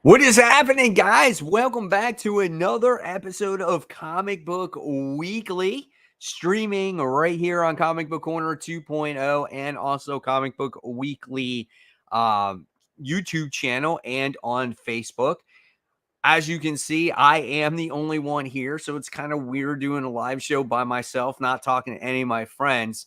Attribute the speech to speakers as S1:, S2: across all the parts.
S1: What is happening, guys? Welcome back to another episode of Comic Book Weekly, streaming right here on Comic Book Corner 2.0 and also Comic Book Weekly YouTube channel and on Facebook. As you can see, I am the only one here, so it's kind of weird doing a live show by myself, not talking to any of my friends.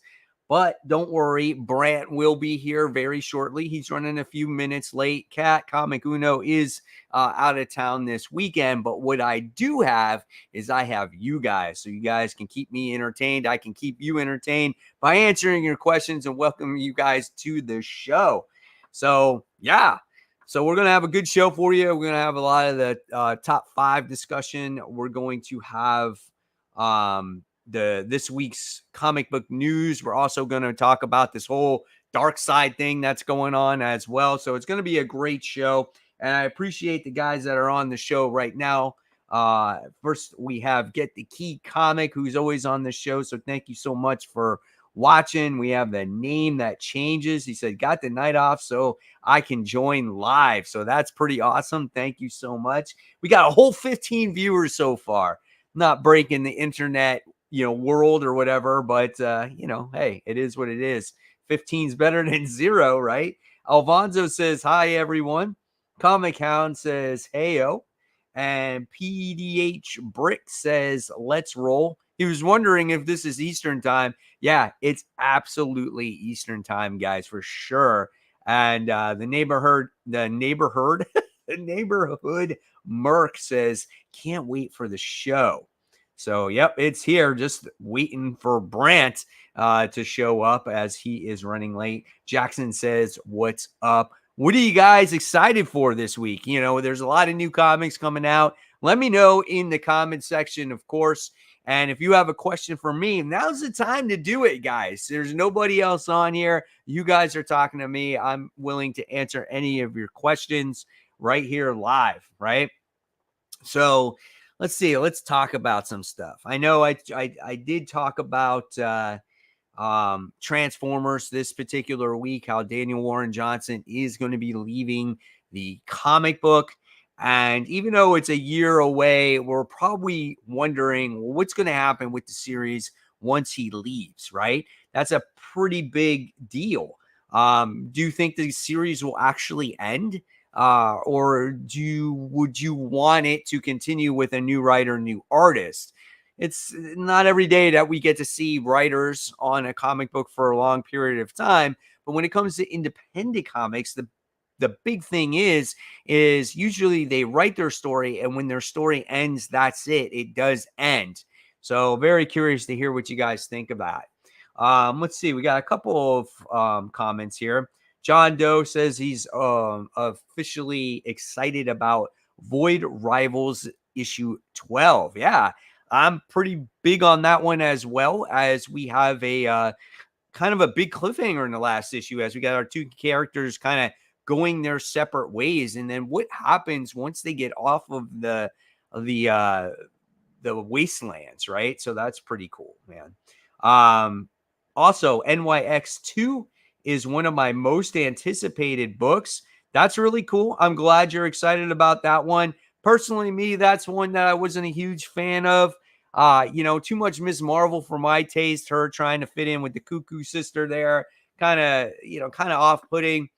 S1: But don't worry, Brant will be here very shortly. He's running a few minutes late. Cat Comic Uno is out of town this weekend. But what I do have is I have you guys. So you guys can keep me entertained. I can keep you entertained by answering your questions and welcome you guys to the show. So, yeah. So we're going to have a good show for you. We're going to have a lot of the top 5 discussion. We're going to have this week's comic book news. We're also going to talk about this whole dark side thing that's going on as well. So it's going to be a great show. And I appreciate the guys that are on the show right now. First, we have Get the Key Comic, who's always on the show. So thank you so much for watching. We have the name that changes. He said, got the night off so I can join live. So that's pretty awesome. Thank you so much. We got a whole 15 viewers so far. Not breaking the internet, world or whatever, but hey, it is what it is. 15 is better than 0, right? Alfonso says, hi, everyone. Comic Hound says, heyo. And PDH Brick says, let's roll. He was wondering if this is Eastern time. Yeah, it's absolutely Eastern time, guys, for sure. And the neighborhood Merc says, can't wait for the show. So, yep, it's here. Just waiting for Brant to show up as he is running late. Jackson says, what's up? What are you guys excited for this week? There's a lot of new comics coming out. Let me know in the comment section, of course. And if you have a question for me, now's the time to do it, guys. There's nobody else on here. You guys are talking to me. I'm willing to answer any of your questions right here live, right? So let's see. Let's talk about some stuff. I know I did talk about Transformers this particular week, how Daniel Warren Johnson is going to be leaving the comic book. And even though it's a year away, we're probably wondering what's going to happen with the series once he leaves, right? That's a pretty big deal. Do you think the series will actually end? Or would you want it to continue with a new writer, new artist? It's not every day that we get to see writers on a comic book for a long period of time. But when it comes to independent comics, the big thing is usually they write their story, and when their story ends, that's it. It does end. So very curious to hear what you guys think of that. Let's see. We got a couple of comments here. John Doe says he's officially excited about Void Rivals issue 12. Yeah, I'm pretty big on that one, as well as we have a kind of a big cliffhanger in the last issue, as we got our 2 characters kind of going their separate ways. And then what happens once they get off of the wastelands, right? So that's pretty cool, man. Also, NYX2 is one of my most anticipated books. That's really cool. I'm glad you're excited about that one. Personally, me, that's one that I wasn't a huge fan of. Too much Ms. Marvel for my taste. Her trying to fit in with the Cuckoo Sister there, kind of off-putting.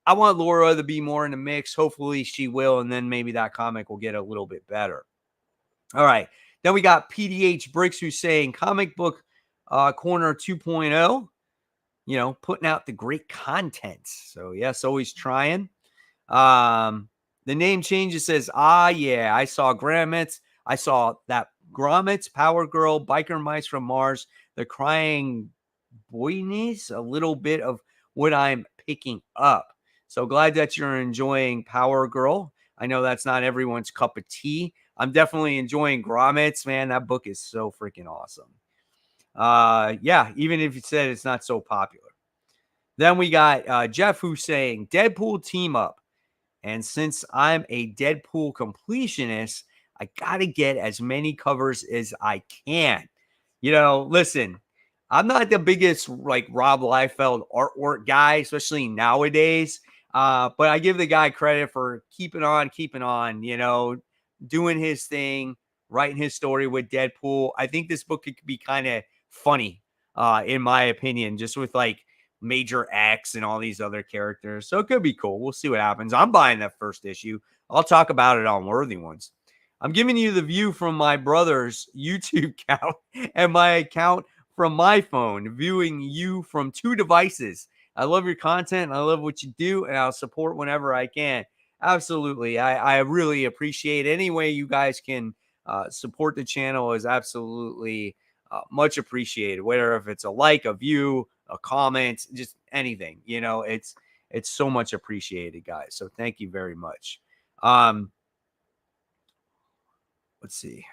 S1: I want Laura to be more in the mix. Hopefully she will, and then maybe that comic will get a little bit better. All right. Then we got PDH Bricks, who's saying Comic Book Corner 2.0, putting out the great content. So, yes, always trying. The name changes, says, yeah, I saw Grommets. I saw that Grommets, Power Girl, Biker Mice from Mars, The Crying Boynies, a little bit of what I'm picking up. So glad that you're enjoying Power Girl. I know that's not everyone's cup of tea. I'm definitely enjoying Grommets, man. That book is so freaking awesome. Yeah, even if you said it's not so popular. Then we got Jeff, who's saying Deadpool team up. And since I'm a Deadpool completionist, I got to get as many covers as I can. Listen, I'm not the biggest Rob Liefeld artwork guy, especially nowadays. But I give the guy credit for keeping on, doing his thing, writing his story with Deadpool. I think this book could be kind of funny, in my opinion, just with like Major X and all these other characters. So it could be cool. We'll see what happens. I'm buying that first issue. I'll talk about it on Worthy Ones. I'm giving you the view from my brother's YouTube account and my account from my phone, viewing you from 2 devices. I love your content. I love what you do, and I'll support whenever I can. Absolutely. I really appreciate any way you guys can support the channel is absolutely much appreciated. Whether if it's a like, a view, a comment, just anything, it's so much appreciated, guys. So thank you very much. Let's see.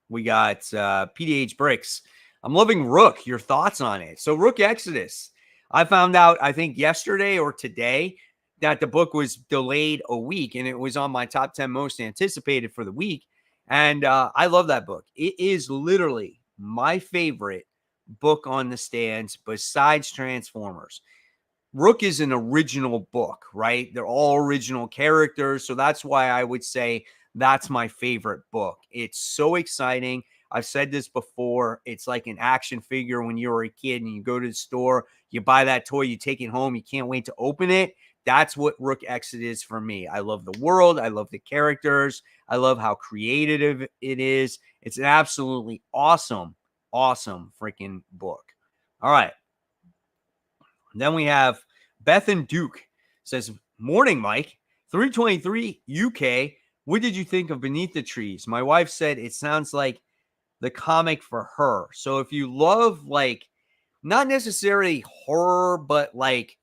S1: We got PDH Bricks. I'm loving Rook. Your thoughts on it? So Rook Exodus. I found out, I think yesterday or today, that the book was delayed a week, and it was on my top 10 most anticipated for the week. And I love that book. It is literally my favorite book on the stands besides Transformers. Rook is an original book, right? They're all original characters. So that's why I would say that's my favorite book. It's so exciting. I've said this before. It's like an action figure when you were a kid and you go to the store, you buy that toy, you take it home, you can't wait to open it. That's what Rook Exit is for me. I love the world. I love the characters. I love how creative it is. It's an absolutely awesome, awesome freaking book. All right. Then we have Beth and Duke says, morning, Mike. 323 UK. What did you think of Beneath the Trees? My wife said it sounds like the comic for her. So if you love, like, not necessarily horror, but like,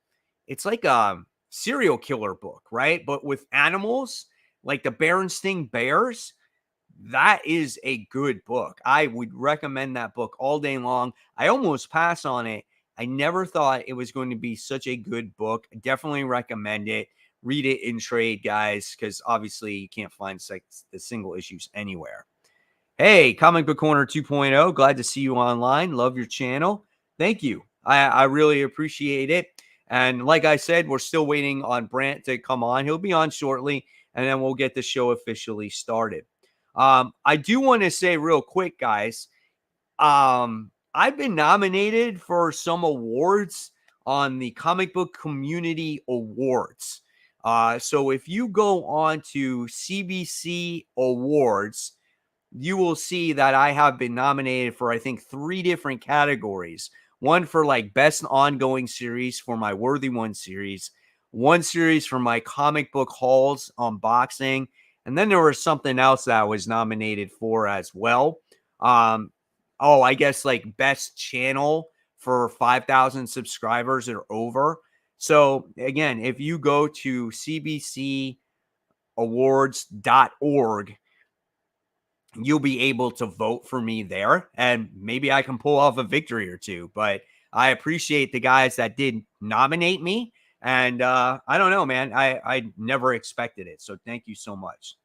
S1: it's like a serial killer book, right? But with animals, like the Berenstain Bears, that is a good book. I would recommend that book all day long. I almost pass on it. I never thought it was going to be such a good book. I definitely recommend it. Read it in trade, guys, because obviously you can't find the single issues anywhere. Hey, Comic Book Corner 2.0. Glad to see you online. Love your channel. Thank you. I really appreciate it. And like I said, we're still waiting on Brant to come on. He'll be on shortly, and then we'll get the show officially started. I do want to say real quick, guys, I've been nominated for some awards on the Comic Book Community Awards. So if you go on to CBC Awards, you will see that I have been nominated for, I think, 3 different categories. One for like best ongoing series for my Worthy One series, one series for my comic book hauls unboxing, and then there was something else that I was nominated for as well. I guess like best channel for 5,000 subscribers or over. So again, if you go to cbcawards.org, you'll be able to vote for me there, and maybe I can pull off a victory or two. But I appreciate the guys that did nominate me. And I don't know, man. I never expected it. So thank you so much.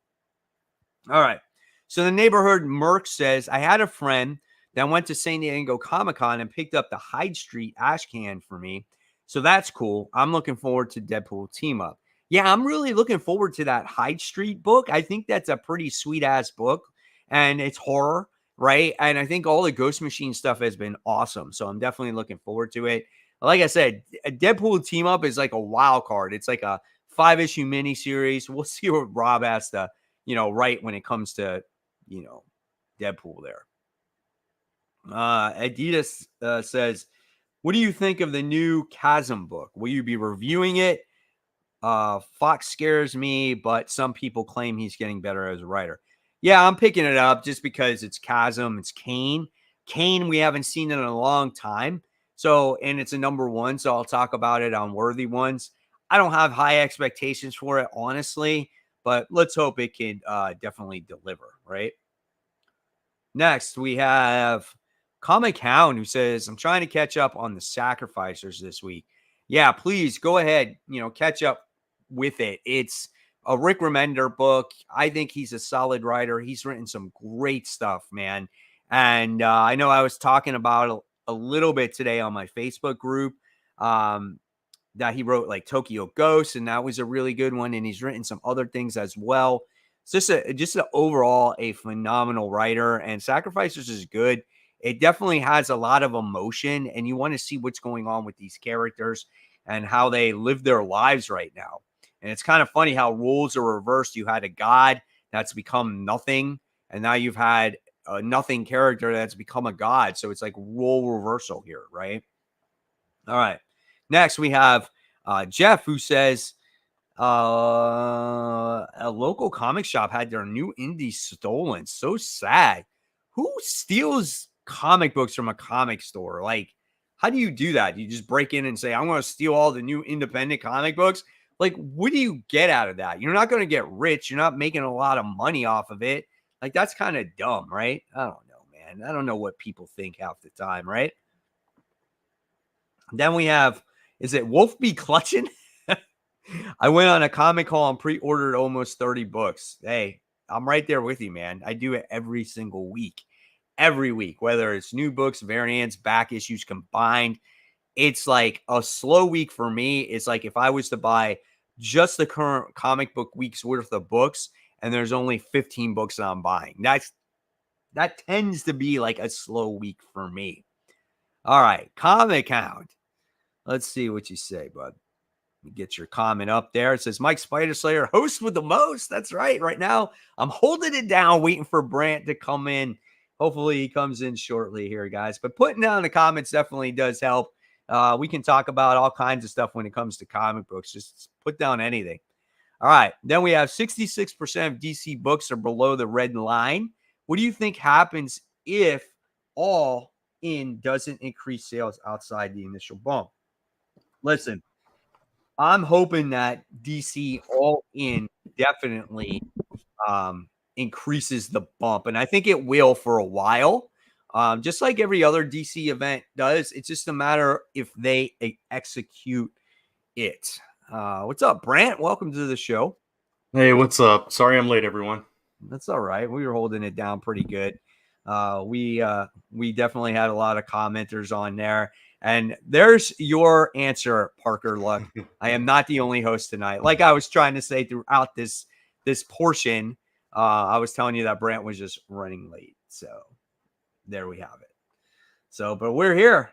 S1: All right. So the neighborhood Merc says, I had a friend that went to San Diego Comic-Con and picked up the Hyde Street ash can for me. So that's cool. I'm looking forward to Deadpool team up. Yeah, I'm really looking forward to that Hyde Street book. I think that's a pretty sweet ass book, and it's horror, right? And I think all the Ghost Machine stuff has been awesome. So I'm definitely looking forward to it. Like I said, a Deadpool team up is like a wild card. It's like a 5-issue miniseries. We'll see what Rob has to, write when it comes to, Deadpool there. Adidas says, what do you think of the new Chasm book? Will you be reviewing it? Fox scares me, but some people claim he's getting better as a writer. Yeah, I'm picking it up just because it's Chasm, it's Kane. Kane, we haven't seen it in a long time. So, and it's a #1, so I'll talk about it on Worthy Ones. I don't have high expectations for it, honestly, but let's hope it can definitely deliver, right? Next, we have Comic Hound, who says, I'm trying to catch up on the Sacrificers this week. Yeah, please go ahead, catch up with it. It's a Rick Remender book. I think he's a solid writer. He's written some great stuff, man. And I know I was talking about a little bit today on my Facebook group. that he wrote like Tokyo Ghost, and that was a really good one. And he's written some other things as well. It's just an overall a phenomenal writer, and Sacrificers is good. It definitely has a lot of emotion, and you want to see what's going on with these characters and how they live their lives right now. And it's kind of funny how roles are reversed. You had a god that's become nothing, and now you've had a nothing character that's become a god. So it's like role reversal here, right? All right. Next, we have Jeff, who says a local comic shop had their new indie stolen. So sad. Who steals comic books from a comic store? Like, how do you do that? You just break in and say, I'm going to steal all the new independent comic books? Like, what do you get out of that? You're not going to get rich. You're not making a lot of money off of it. Like, that's kind of dumb, right? I don't know, man. I don't know what people think half the time, right? Then we have, is it Wolf Be Clutching? I went on a comic haul and pre-ordered almost 30 books. Hey, I'm right there with you, man. I do it every single week. Every week, whether it's new books, variants, back issues combined. It's like a slow week for me. It's like if I was to buy just the current comic book week's worth of books, and there's only 15 books that I'm buying. That tends to be like a slow week for me. All right, Comic Count. Let's see what you say, bud. Get your comment up there. It says Mike Spider Slayer, host with the most. That's right. Right now, I'm holding it down, waiting for Brant to come in. Hopefully, he comes in shortly here, guys. But putting down the comments definitely does help. We can talk about all kinds of stuff when it comes to comic books. Just put down anything. All right. Then we have 66% of DC books are below the red line. What do you think happens if All In doesn't increase sales outside the initial bump? Listen, I'm hoping that DC All In definitely increases the bump, and I think it will for a while. Just like every other DC event does. It's just a matter if they execute it. What's up, Brant? Welcome to the show.
S2: Hey, what's up? Sorry I'm late, everyone.
S1: That's all right. We were holding it down pretty good. We definitely had a lot of commenters on there. And there's your answer, Parker Luck. I am not the only host tonight. Like I was trying to say throughout this portion, I was telling you that Brant was just running late. So there we have it. So, but we're here.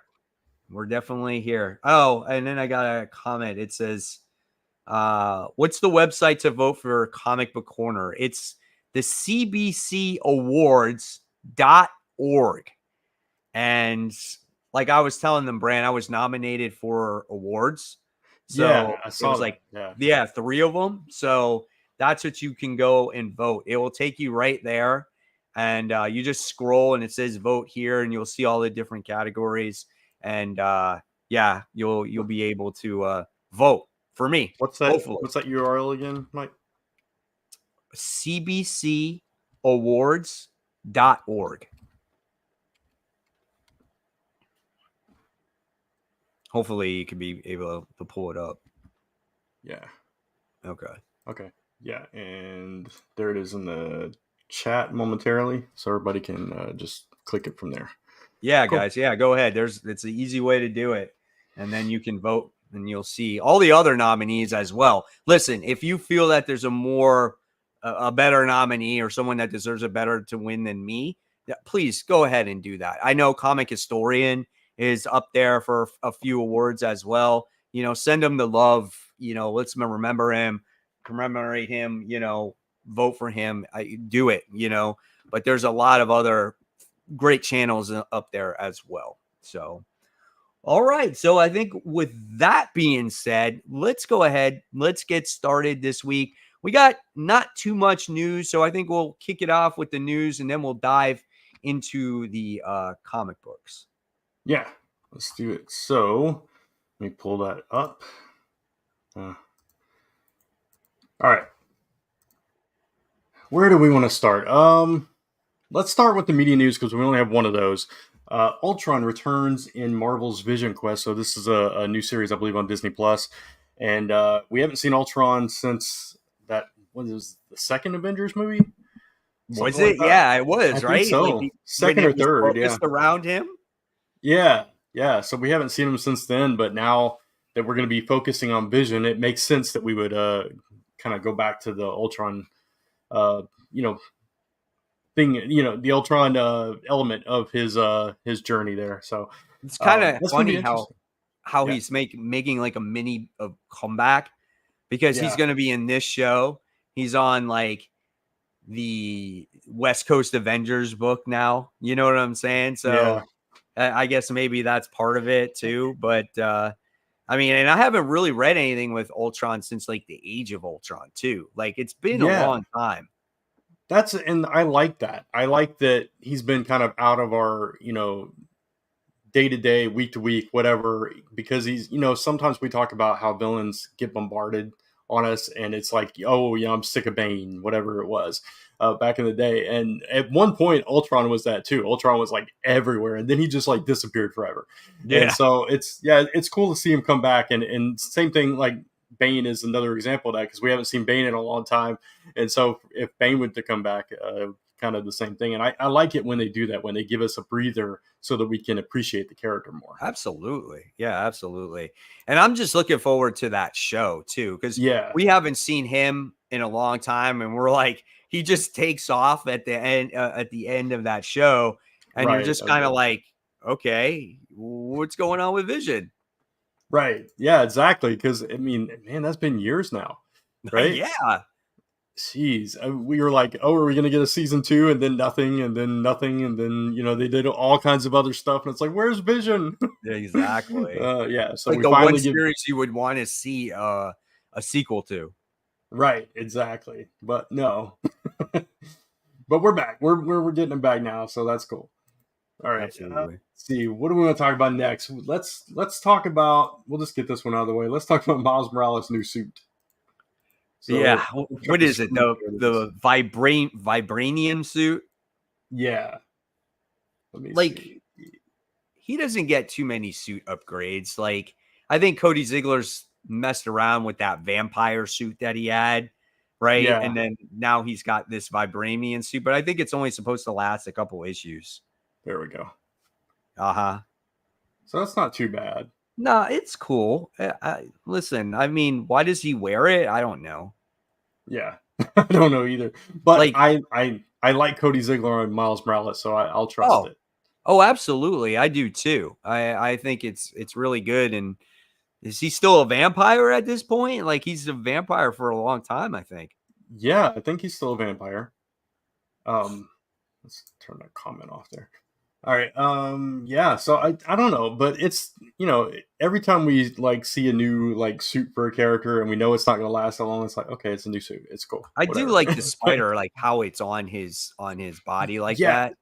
S1: We're definitely here. Oh, and then I got a comment. It says, what's the website to vote for Comic Book Corner? It's the cbcawards.org. And like I was telling them, Brand, I was nominated for awards. So
S2: yeah, I saw
S1: it was like, yeah, 3 of them. So that's what you can go and vote. It will take you right there. And you just scroll and it says vote here, and you'll see all the different categories. And yeah, you'll be able to vote for me.
S2: What's that? Hopefully. What's that URL again, Mike?
S1: cbcawards.org. Hopefully you can be able to pull it up.
S2: Yeah.
S1: Okay.
S2: Yeah, and there it is in the chat momentarily, so everybody can just click it from there.
S1: Yeah, cool. Guys. Yeah, go ahead. It's an easy way to do it, and then you can vote, and you'll see all the other nominees as well. Listen, if you feel that there's a better nominee or someone that deserves a better to win than me, please go ahead and do that. I know Comic Historian is up there for a few awards as well. You know, send him the love. You know, let's remember him, commemorate him. You know, vote for him. Do it. You know, but there's a lot of other great channels up there as well. So, all right. So I think with that being said, let's go ahead. Let's get started this week. We got not too much news, so I think we'll kick it off with the news, and then we'll dive into the comic books.
S2: Yeah, let's do it. So let me pull that up. All right. Where do we want to start? Let's start with the media news because we only have one of those. Ultron returns in Marvel's Vision Quest. So this is a new series, I believe, on Disney Plus, and we haven't seen Ultron since that. What was the second Avengers movie?
S1: Was it? Yeah, it was.
S2: I
S1: right.
S2: Think so like second or third.
S1: Just around him.
S2: Yeah. So we haven't seen him since then, but now that we're going to be focusing on Vision, it makes sense that we would kind of go back to the Ultron, you know, thing, the Ultron element of his journey there. So
S1: It's kind of
S2: that's going to be
S1: funny how
S2: interesting.
S1: how
S2: Yeah,
S1: he's making like a mini comeback because he's
S2: yeah,
S1: going to be in this show. He's on like the West Coast Avengers book now. You know what I'm saying?
S2: yeah,
S1: So I guess maybe that's part of it too. But I mean, and I haven't really read anything with Ultron since like the Age of Ultron too. Like it's been a
S2: yeah.
S1: long time.
S2: And I like that. I like that he's been kind of out of our, day to day, week to week, whatever, because he's, sometimes we talk about how villains get bombarded on us, and it's like, oh, I'm sick of Bane, whatever it was, back in the day. And at one point, Ultron was that too. Ultron was like everywhere, and then he just like disappeared forever. And
S1: Yeah.
S2: so it's cool to see him come back. And same thing, like Bane is another example of that, because we haven't seen Bane in a long time. And so if Bane were to come back, kind of the same thing. And I like it when they do that, when they give us a breather so that we can appreciate the character more.
S1: Absolutely. Yeah, absolutely. And I'm just looking forward to that show too, because
S2: Yeah,
S1: we haven't seen him in a long time. And we're like, he just takes off at the end of that show. And you're
S2: right.
S1: just kind of like, okay, what's going on with Vision?
S2: Right. Yeah, exactly. Because I mean, man, that's been years now, right?
S1: Yeah.
S2: Jeez, we were like, oh, are we gonna get a season 2? And then nothing, and then nothing, and then they did all kinds of other stuff, and it's like, where's Vision?
S1: Exactly.
S2: Yeah. So
S1: Like
S2: we
S1: the one
S2: finally give.
S1: series you would want to see a sequel to.
S2: Right. Exactly. But no. But we're back. We're getting it back now, so that's cool. All right.
S1: Absolutely.
S2: Let's see. What do we want to talk about next? Let's talk about. We'll just get this one out of the way. Let's talk about Miles Morales' new suit.
S1: Yeah.
S2: So I'm trying
S1: What
S2: to
S1: is it?
S2: screen share this.
S1: The vibranium suit?
S2: Yeah. Let me
S1: Like
S2: see.
S1: he doesn't get too many suit upgrades. Like I think Cody Ziegler's messed around with that vampire suit that he had, right?
S2: Yeah.
S1: And then now he's got this vibranium suit, but I think it's only supposed to last a couple issues.
S2: There we go.
S1: Uh-huh.
S2: So that's not too bad.
S1: No, it's cool. Listen, I mean, why does he wear it? I don't know.
S2: Yeah. I don't know either. But
S1: Like,
S2: I like Cody Ziegler and Miles Morales, so I'll trust
S1: oh,
S2: it.
S1: oh, absolutely. I do too. I think it's really good. And is he still a vampire at this point? Like he's a vampire for a long time, I think.
S2: Yeah, I think he's still a vampire. Let's turn that comment off there. All right. Yeah, so I don't know, but it's, every time we like see a new like suit for a character and we know it's not going to last that long, it's like, okay, it's a new suit. It's cool.
S1: I do
S2: Whatever.
S1: like the spider, like how it's on his body like
S2: Yeah,
S1: that.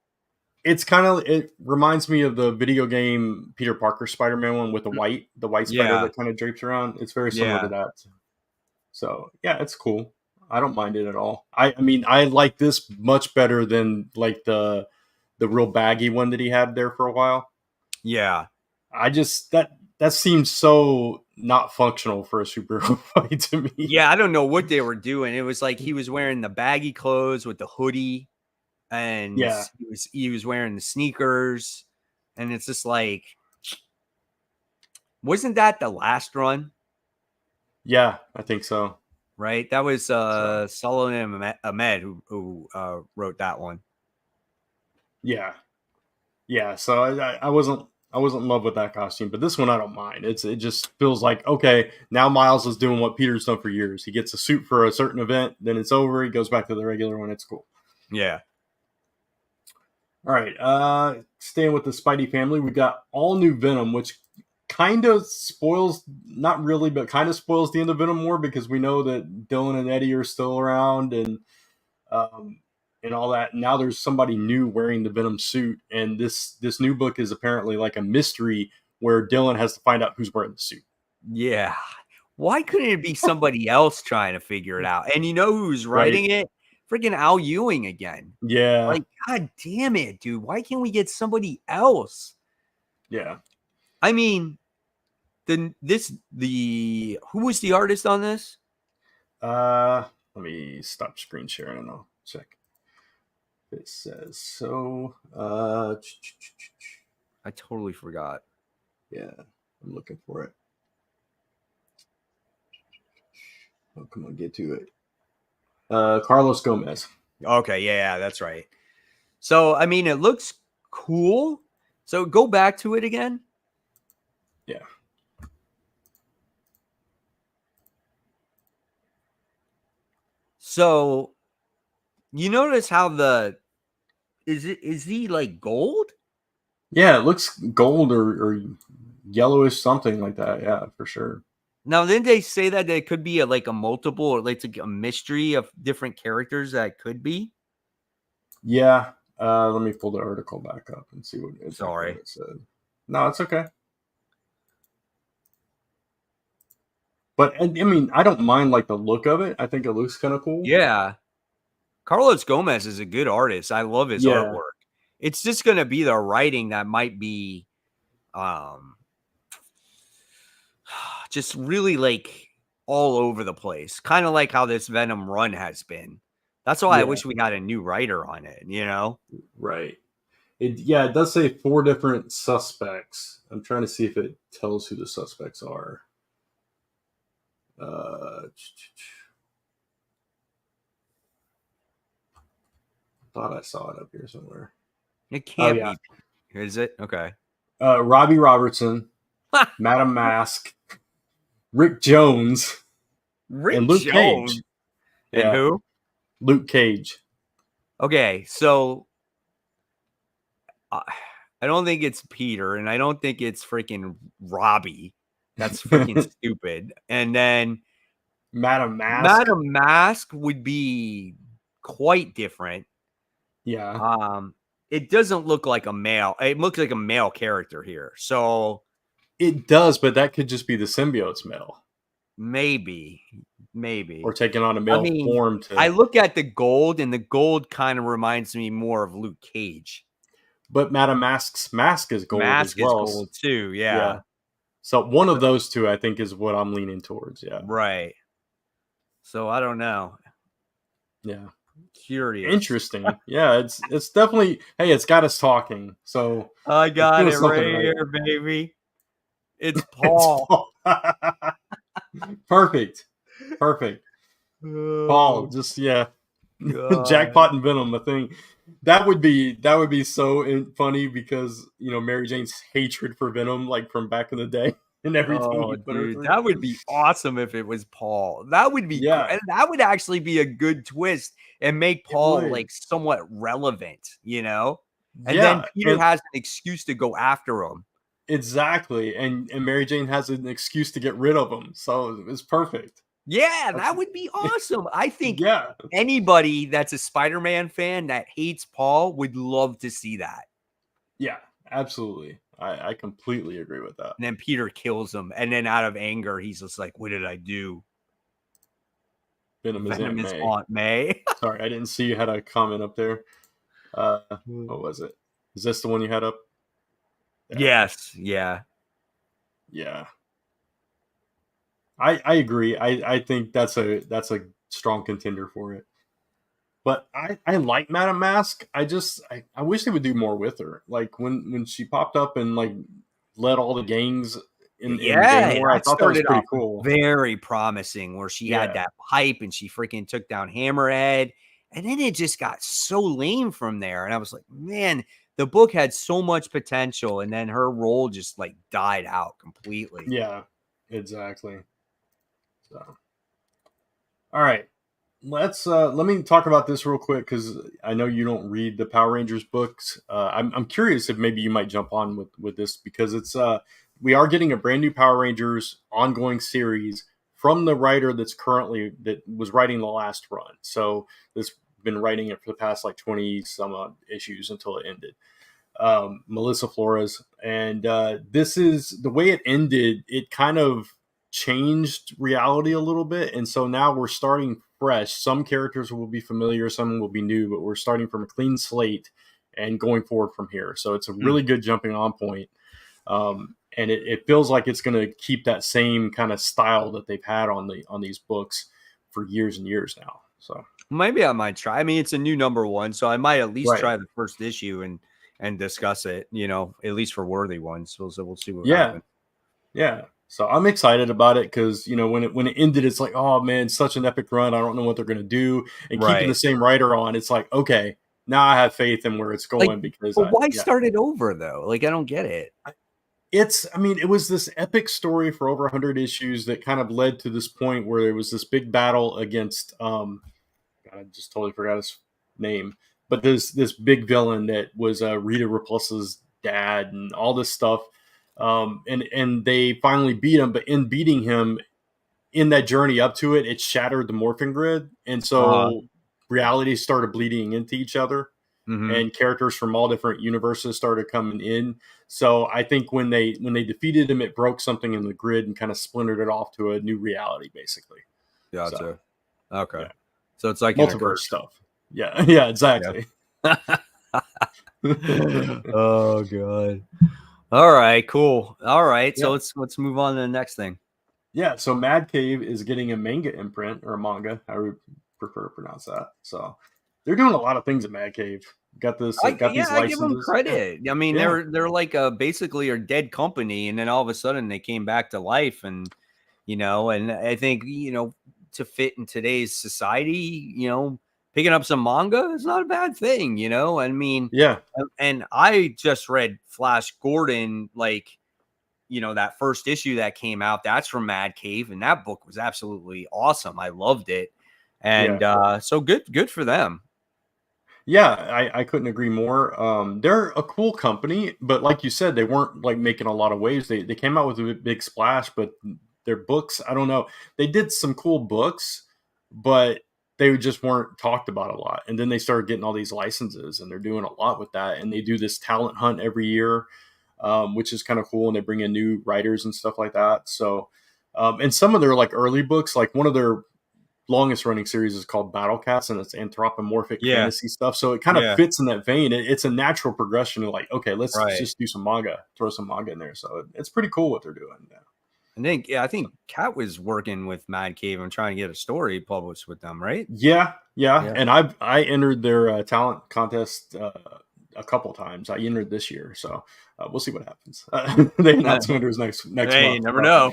S2: it reminds me of the video game Peter Parker Spider-Man one with the white spider
S1: Yeah.
S2: that kind of drapes around. It's very similar to
S1: Yeah.
S2: that. So, yeah, it's cool. I don't mind it at all. I mean, I like this much better than like the real baggy one that he had there for a while.
S1: Yeah.
S2: I just that seems so not functional for a superhero fight to me.
S1: Yeah. I don't know what they were doing. It was like he was wearing the baggy clothes with the hoodie and
S2: Yeah,
S1: he was wearing the sneakers. And it's just like, wasn't that the last run?
S2: yeah, I think so.
S1: Right? That was
S2: So
S1: Sullivan Ahmed who wrote that one.
S2: yeah, yeah. So I wasn't in love with that costume, but this one I don't mind. It just feels like, okay, now Miles is doing what Peter's done for years. He gets a suit for a certain event, then it's over. He goes back to the regular one. It's cool.
S1: Yeah.
S2: All right. Staying with the Spidey family, we got all new Venom, which kind of spoils, not really, but kind of spoils the end of Venom more, because we know that Dylan and Eddie are still around, um, and all that. Now there's somebody new wearing the Venom suit, and this new book is apparently like a mystery where Dylan has to find out who's wearing the suit.
S1: Yeah. Why couldn't it be somebody else trying to figure it out? And you know who's
S2: Right?
S1: writing it? Freaking Al Ewing again.
S2: Yeah.
S1: Like, God damn it, dude. Why can't we get somebody else?
S2: Yeah.
S1: I mean, who was the artist on this?
S2: Let me stop screen sharing and I'll check. It says so.
S1: I totally forgot.
S2: Yeah, I'm looking for it. Oh, come on, get to it. Carlos Gomez.
S1: Okay, yeah, that's right. So, I mean, it looks cool. So, go back to it again.
S2: Yeah.
S1: So, you notice how is he like gold?
S2: Yeah, it looks gold or yellowish, something like that. Yeah, for sure.
S1: Now, didn't they say that there could be like a multiple or like a mystery of different characters that could be?
S2: Yeah. Let me pull the article back up and see exactly
S1: Sorry.
S2: what it said. No, it's okay. But I mean, I don't mind like the look of it. I think it looks kind of cool.
S1: Yeah. Carlos Gomez is a good artist. I love his artwork. It's just going to be the writing that might be just really like all over the place. Kind of like how this Venom run has been. That's why I wish we had a new writer on it, you know?
S2: Right. It does say 4 different suspects. I'm trying to see if it tells who the suspects are. Thought I saw it up here somewhere.
S1: It can't be. Is it? Okay.
S2: Robbie Robertson, Madam Mask, Rick Jones, and Luke Cage.
S1: And who?
S2: Luke Cage.
S1: Okay, so I don't think it's Peter, and I don't think it's freaking Robbie. That's freaking stupid. And then
S2: Madam Mask.
S1: Madam Mask would be quite different.
S2: Yeah.
S1: It doesn't look like a male. It looks like a male character here. So
S2: it does, but that could just be the symbiote's male.
S1: Maybe.
S2: Or taking on a male form.
S1: I look at the gold, and the gold kind of reminds me more of Luke Cage.
S2: But Madam Mask's mask is gold as well.
S1: Mask is gold too, yeah.
S2: So one of those two, I think, is what I'm leaning towards. Yeah.
S1: Right. So I don't know.
S2: Yeah.
S1: Curious.
S2: Interesting. Yeah, it's definitely. Hey, it's got us talking. So
S1: I got it right here, baby. It's Paul.
S2: Perfect. Paul, just Jackpot and Venom. I think that would be so funny because Mary Jane's hatred for Venom, like from back in the day. And everything.
S1: Oh, dude, that would be awesome if it was Paul. That would be and that would actually be a good twist and make Paul like somewhat relevant, And then Peter has an excuse to go after him.
S2: Exactly. And Mary Jane has an excuse to get rid of him. So it's perfect.
S1: Yeah, that would be awesome. I think anybody that's a Spider-Man fan that hates Paul would love to see that.
S2: Yeah, absolutely. I completely agree with that.
S1: And then Peter kills him. And then out of anger, he's just like, what did I do?
S2: Venom is Aunt May. Sorry, I didn't see you had a comment up there. What was it? Is this the one you had up?
S1: Yes. Yeah.
S2: Yeah. I agree. I think that's a strong contender for it. But I like Madam Mask. I wish they would do more with her. Like when she popped up and like led all the gangs in Game War, I thought that was pretty cool.
S1: Very promising, where she had that pipe and she freaking took down Hammerhead. And then it just got so lame from there. And I was like, man, the book had so much potential. And then her role just like died out completely.
S2: Yeah, exactly. So, all right. Let me talk about this real quick because I know you don't read the Power Rangers books. I'm curious if maybe you might jump on with this because it's we are getting a brand new Power Rangers ongoing series from the writer that was writing the last run. So this been writing it for the past like 20 some odd issues until it ended. Melissa Flores, and this is the way it ended. It kind of changed reality a little bit, and so now we're starting fresh. Some characters will be familiar, some will be new, but we're starting from a clean slate and going forward from here. So it's a really good jumping on point. And it feels like it's going to keep that same kind of style that they've had on these books for years and years now. So
S1: maybe I might try. I mean, it's a new #1, so I might at least try the first issue and discuss it, at least for worthy ones. So we'll see what happens.
S2: Yeah. So I'm excited about it because when it ended, it's like, oh man, such an epic run. I don't know what they're gonna do, and keeping the
S1: Right.
S2: same writer on, it's like, okay, now I have faith in where it's
S1: Like,
S2: going because
S1: but
S2: I
S1: why
S2: yeah.
S1: start it over though? Like, I don't get it.
S2: I mean, it was this epic story for over 100 issues that kind of led to this point where there was this big battle against God, I just totally forgot his name, but this big villain that was Rita Repulsa's dad and all this stuff, and they finally beat him. But in beating him, in that journey up to it, it shattered the morphing grid, and
S1: Uh-huh.
S2: so realities started bleeding into each other,
S1: Mhm.
S2: and characters from all different universes started coming in. So I think when they defeated him, it broke something in the grid and kind of splintered it off to a new reality, basically. So
S1: Gotcha. Okay.
S2: yeah,
S1: So it's like an
S2: multiverse
S1: incursion.
S2: stuff. Yeah, yeah,
S1: Yeah.
S2: exactly.
S1: Oh god. All right, cool. All right. So
S2: Yeah.
S1: let's move on to the next thing.
S2: Yeah, so Mad Cave is getting a manga imprint or a manga. I would prefer to pronounce that. So they're doing a lot of things at Mad Cave. Got
S1: Yeah,
S2: these
S1: I give them
S2: licenses. Yeah,
S1: credit. I mean,
S2: yeah,
S1: they're like a basically a dead company, and then all of a sudden they came back to life, and and I think to fit in today's society, picking up some manga is not a bad thing. I mean,
S2: yeah,
S1: and I just read Flash Gordon, like that first issue that came out. That's from Mad Cave, and that book was absolutely awesome. I loved it, and
S2: yeah,
S1: so good for them.
S2: yeah. I couldn't agree more. They're a cool company, but like you said, they weren't like making a lot of waves. They came out with a big splash, but their books, I don't know. They did some cool books, but they just weren't talked about a lot. And then they started getting all these licenses, and they're doing a lot with that. And they do this talent hunt every year, which is kind of cool. And they bring in new writers and stuff like that. So, and some of their like early books, like one of their longest running series is called Battle Cats, and it's anthropomorphic
S1: Yeah,
S2: fantasy stuff. So it kind of
S1: yeah,
S2: fits in that vein. It's a natural progression of like, okay, let's
S1: right.
S2: just do some manga, throw some manga in there. So it's pretty cool what they're doing. Yeah.
S1: I think Kat was working with Mad Cave and trying to get a story published with them, right?
S2: Yeah, yeah,
S1: Yeah.
S2: and I entered their talent contest a couple times. I entered this year, so we'll see what happens. They announce winners next
S1: Hey, you
S2: month.
S1: never
S2: So,
S1: know.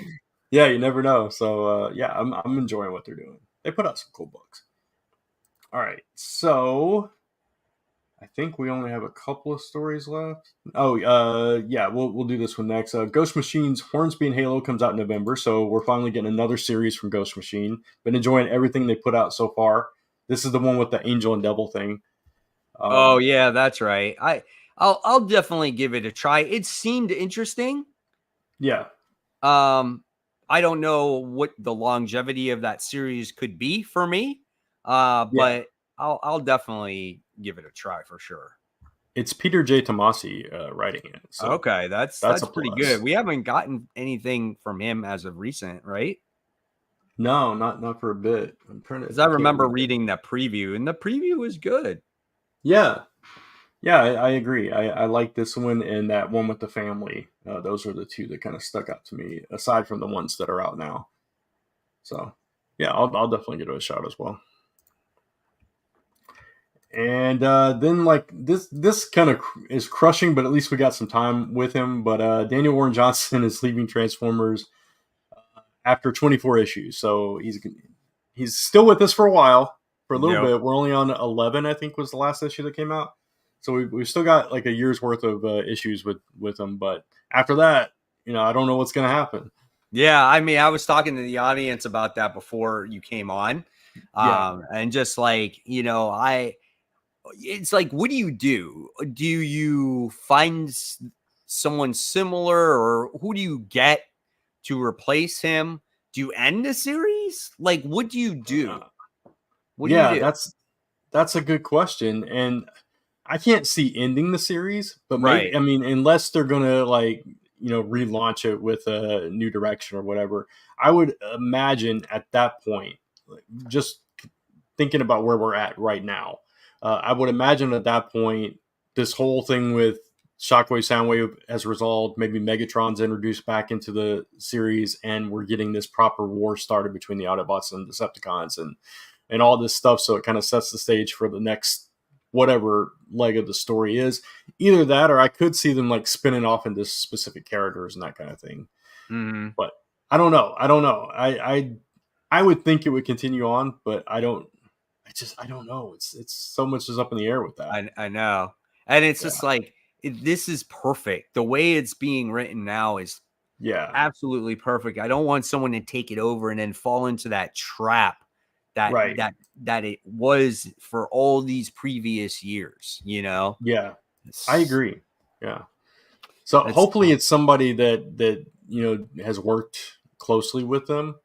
S2: yeah, you never know. So yeah, I'm enjoying what they're doing. They put out some cool books. All right, so I think we only have a couple of stories left. Oh, yeah, we'll do this one next. Ghost Machine's Hornsby and Halo comes out in November, so we're finally getting another series from Ghost Machine. Been enjoying everything they put out so far. This is the one with the Angel and Devil thing.
S1: Oh
S2: Um,
S1: yeah, that's right. I'll definitely give it a try. It seemed interesting.
S2: yeah,
S1: Um, I don't know what the longevity of that series could be for me.
S2: yeah.
S1: But I'll definitely give it a try for sure.
S2: It's Peter J. Tomasi writing it, so
S1: Okay,
S2: that's a
S1: that's pretty good.
S2: plus.
S1: We haven't gotten anything from him as of recent, right?
S2: No, not for a bit. I'm trying to.
S1: Because I
S2: I can't
S1: remember
S2: remember.
S1: reading the preview, and the preview was good.
S2: Yeah, yeah, I agree. I like this one and that one with the family. Those are the two that kind of stuck out to me, aside from the ones that are out now. So, yeah, I'll definitely give it a shot as well. And then like this kind of is crushing, but at least we got some time with him. But Daniel Warren Johnson is leaving Transformers after 24 issues, so he's still with us for a while, for a little
S1: Yep.
S2: bit. We're only on 11, I think, was the last issue that came out. So we've still got like a year's worth of issues with him. But after that, I don't know what's going to happen.
S1: Yeah, I mean, I was talking to the audience about that before you came on.
S2: Yeah,
S1: And just like, it's like, what do you do? Do you find someone similar, or who do you get to replace him? Do you end the series? Like, what do you do?
S2: uh,
S1: What do you
S2: yeah,
S1: do?
S2: that's a good question, and I can't see ending the series, but maybe
S1: Right.
S2: I mean, unless they're gonna like relaunch it with a new direction or whatever. I would imagine at that point, like, just thinking about where we're at right now, I would imagine at that point, this whole thing with Shockwave Soundwave has resolved. Maybe Megatron's introduced back into the series, and we're getting this proper war started between the Autobots and Decepticons, and all this stuff. So it kind of sets the stage for the next whatever leg of the story is. Either that, or I could see them like spinning off into specific characters and that kind of thing.
S1: Hmm.
S2: But I don't know. I would think it would continue on, but I don't. I don't know. It's so much is up in the air with that.
S1: I know, and it's
S2: Yeah.
S1: just like this is perfect. The way it's being written now is
S2: Yeah.
S1: absolutely perfect. I don't want someone to take it over and then fall into that trap that
S2: Right.
S1: that it was for all these previous years.
S2: Yeah. I
S1: It's,
S2: agree. Yeah. So
S1: it's
S2: hopefully it's somebody that has worked closely with them,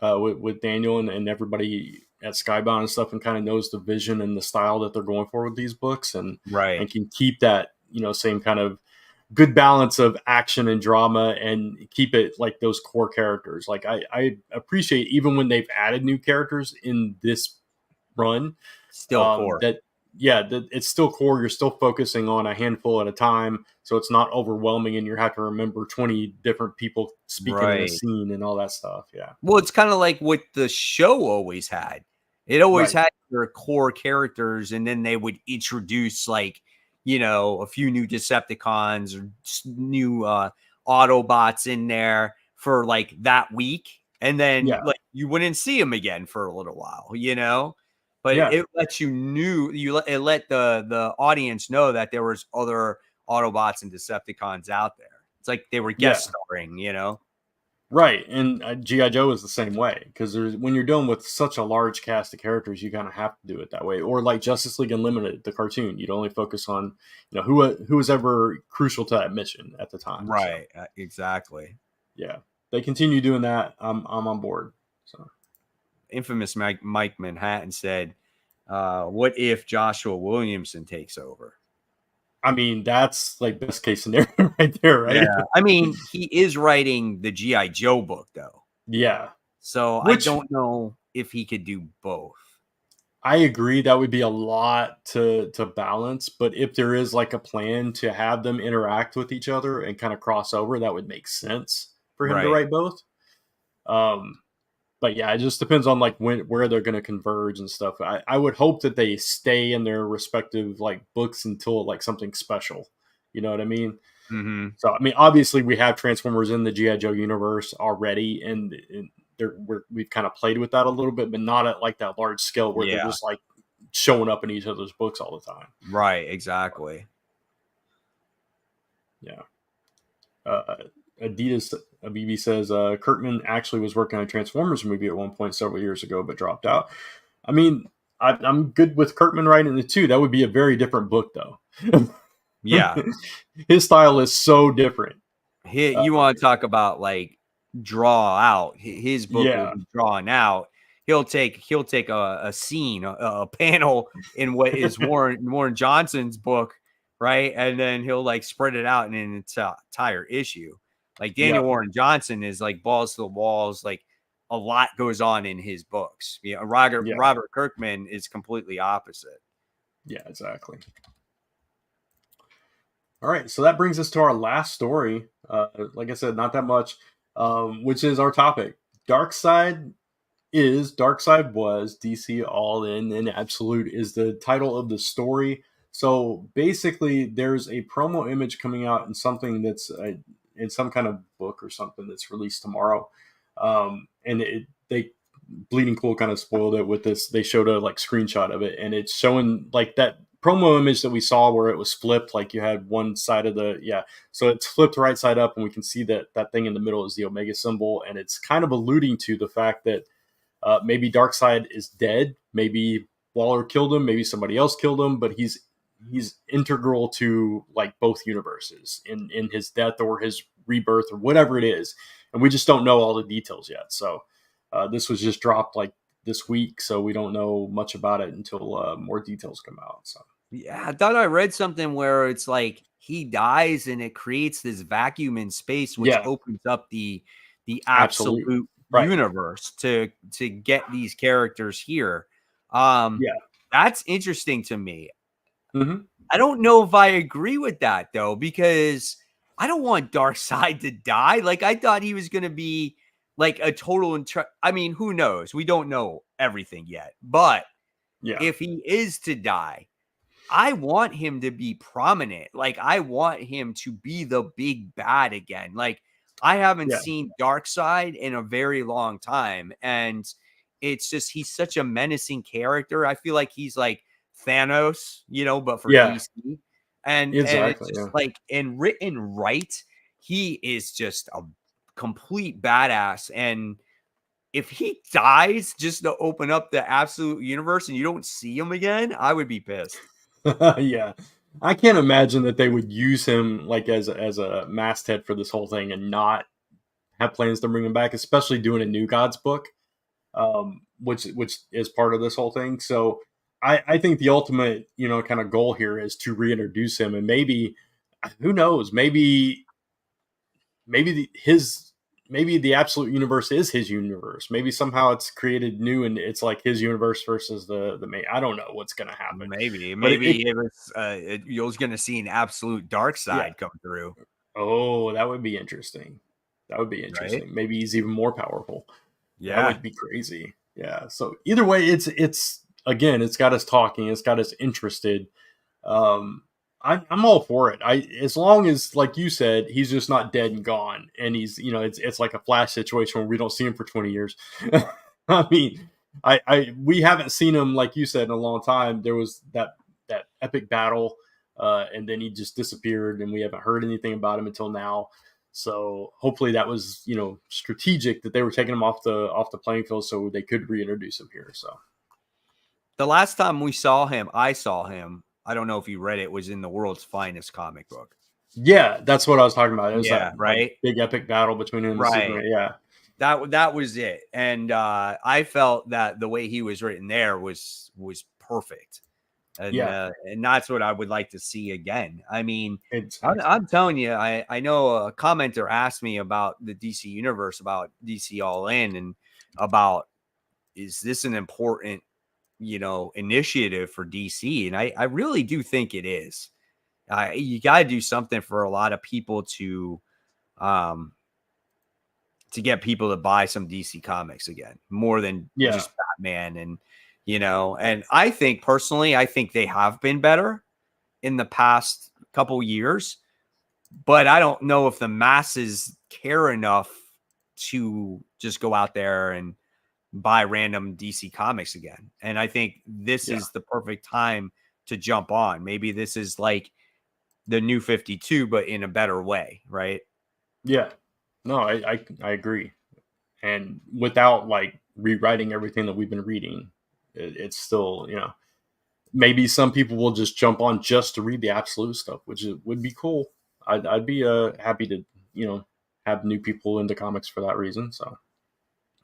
S2: with Daniel and everybody at Skybound and stuff, and kind of knows the vision and the style that they're going for with these books, and
S1: right.
S2: can keep that same kind of good balance of action and drama, and keep it like those core characters. Like I appreciate, even when they've added new characters in this run,
S1: Still core.
S2: that that it's still core. You're still focusing on a handful at a time, so it's not overwhelming, and you have to remember 20 different people speaking in a
S1: Right.
S2: scene and all that stuff. Yeah.
S1: Well, it's kind of like what the show always had. It always
S2: Right.
S1: had their core characters, and then they would introduce a few new Decepticons or new Autobots in there for like that week, and then
S2: Yeah.
S1: like you wouldn't see them again for a little while. But
S2: Yeah.
S1: it lets it let the audience know that there was other Autobots and Decepticons out there. It's like they were
S2: Yeah.
S1: guest starring.
S2: Right. And GI Joe is the same way, because when you're dealing with such a large cast of characters, you kind of have to do it that way. Or like Justice League Unlimited, the cartoon, you'd only focus on who was ever crucial to that mission at the time. So
S1: Right. Exactly.
S2: yeah, they continue doing that. I'm on board. So
S1: Infamous Mike Manhattan said, what if Joshua Williamson takes over?
S2: I mean, that's like best case scenario right there, right?
S1: Yeah. I mean, he is writing the G.I. Joe book, though.
S2: Yeah.
S1: So I
S2: Which
S1: don't know if he could do both.
S2: I agree, that would be a lot to balance, but if there is like a plan to have them interact with each other and kind of cross over, that would make sense for him to
S1: Right.
S2: write both. Um, but yeah, it just depends on like where they're going to converge and stuff. I would hope that they stay in their respective like books until like something special. You know what I mean?
S1: Mm-hmm.
S2: So I mean, obviously we have Transformers in the GI Joe universe already, and we've kind of played with that a little bit, but not at like that large scale where they're
S1: Yeah.
S2: just like showing up in each other's books all the time.
S1: Right. Exactly.
S2: Yeah. Adidas BB says Kirkman actually was working on a Transformers movie at one point several years ago, but dropped out. I mean, I'm good with Kirkman writing it too. That would be a very different book, though.
S1: Yeah.
S2: His style is so different.
S1: You want to talk about like draw out? His book will
S2: Yeah.
S1: be drawn out. He'll take a scene, a panel in what is Warren Johnson's book, right? And then he'll like spread it out in an entire issue. Like Daniel
S2: Yeah.
S1: Warren Johnson is like balls to the walls. Like a lot goes on in his books. Robert Kirkman is completely opposite.
S2: Yeah, exactly. All right, so that brings us to our last story. Like I said, not that much, which is our topic. Darkseid was DC All In and Absolute is the title of the story. So basically, there's a promo image coming out in something that's in some kind of book or something that's released tomorrow. And they Bleeding Cool kind of spoiled it with this. They showed a like screenshot of it, and it's showing like that promo image that we saw where it was flipped, like you had one side of so it's flipped right side up, and we can see that thing in the middle is the Omega symbol, and it's kind of alluding to the fact that maybe Darkseid is dead, maybe Waller killed him, maybe somebody else killed him, but he's integral to like both universes in his death or his rebirth or whatever it is, and we just don't know all the details yet. So this was just dropped like this week, so we don't know much about it until more details come out. So
S1: yeah, I thought I read something where it's like he dies and it creates this vacuum in space, which opens up the absolute
S2: right.
S1: universe to get these characters here. That's interesting to me.
S2: Mm-hmm.
S1: I don't know if I agree with that though, because I don't want Darkseid to die. Like I thought he was going to be like a total. I mean, who knows? We don't know everything yet, but if he is to die, I want him to be prominent. Like I want him to be the big bad again. Like I haven't
S2: Yeah.
S1: seen Darkseid in a very long time, and it's just he's such a menacing character. I feel like he's like Thanos, but for
S2: Yeah.
S1: DC. And it's
S2: Exactly.
S1: just
S2: Yeah.
S1: like, and written right, he is just a complete badass. And if he dies just to open up the absolute universe and you don't see him again, I would be pissed.
S2: Yeah. I can't imagine that they would use him like as a masthead for this whole thing and not have plans to bring him back, especially doing a New Gods book, which is part of this whole thing. So I think the ultimate, kind of goal here is to reintroduce him, and maybe, who knows, maybe the absolute universe is his universe. Maybe somehow it's created new and it's like his universe versus the main. I don't know what's going to happen.
S1: Maybe
S2: But
S1: it was you're going to see an absolute dark
S2: yeah.
S1: side come through.
S2: Oh, that would be interesting. That would be
S1: Right?
S2: interesting. Maybe he's even more powerful. That
S1: Yeah.
S2: would be crazy. Yeah. So either way, it's again, it's got us talking. It's got us interested. I'm all for it. As long as, like you said, he's just not dead and gone, and he's, it's like a Flash situation where we don't see him for 20 years. I mean, we haven't seen him, like you said, in a long time. There was that epic battle, and then he just disappeared, and we haven't heard anything about him until now. So hopefully that was, strategic, that they were taking him off the playing field so they could reintroduce him here. So
S1: The last time I saw him, I don't know if you read it, was in the World's Finest comic book.
S2: yeah, that's what I was talking about. It was
S1: Yeah,
S2: that
S1: right?
S2: like, big epic battle between him and
S1: Right.
S2: Superman. Yeah.
S1: That was it. And I felt that the way he was written there was perfect. And and that's what I would like to see again. I mean, I'm telling you, I know a commenter asked me about the DC universe, about DC All In, and about, is this an important, initiative for DC? And I really do think it is. You got to do something for a lot of people to get people to buy some DC comics again, more than just Batman. And, and I think personally, I think they have been better in the past couple years, but I don't know if the masses care enough to just go out there and buy random DC comics again. And I think this is the perfect time to jump on. Maybe this is like the new 52, but in a better way, right?
S2: Yeah. No, I agree. And without like rewriting everything that we've been reading, it's still, maybe some people will just jump on just to read the absolute stuff, which would be cool. I'd be happy to, have new people into comics for that reason. So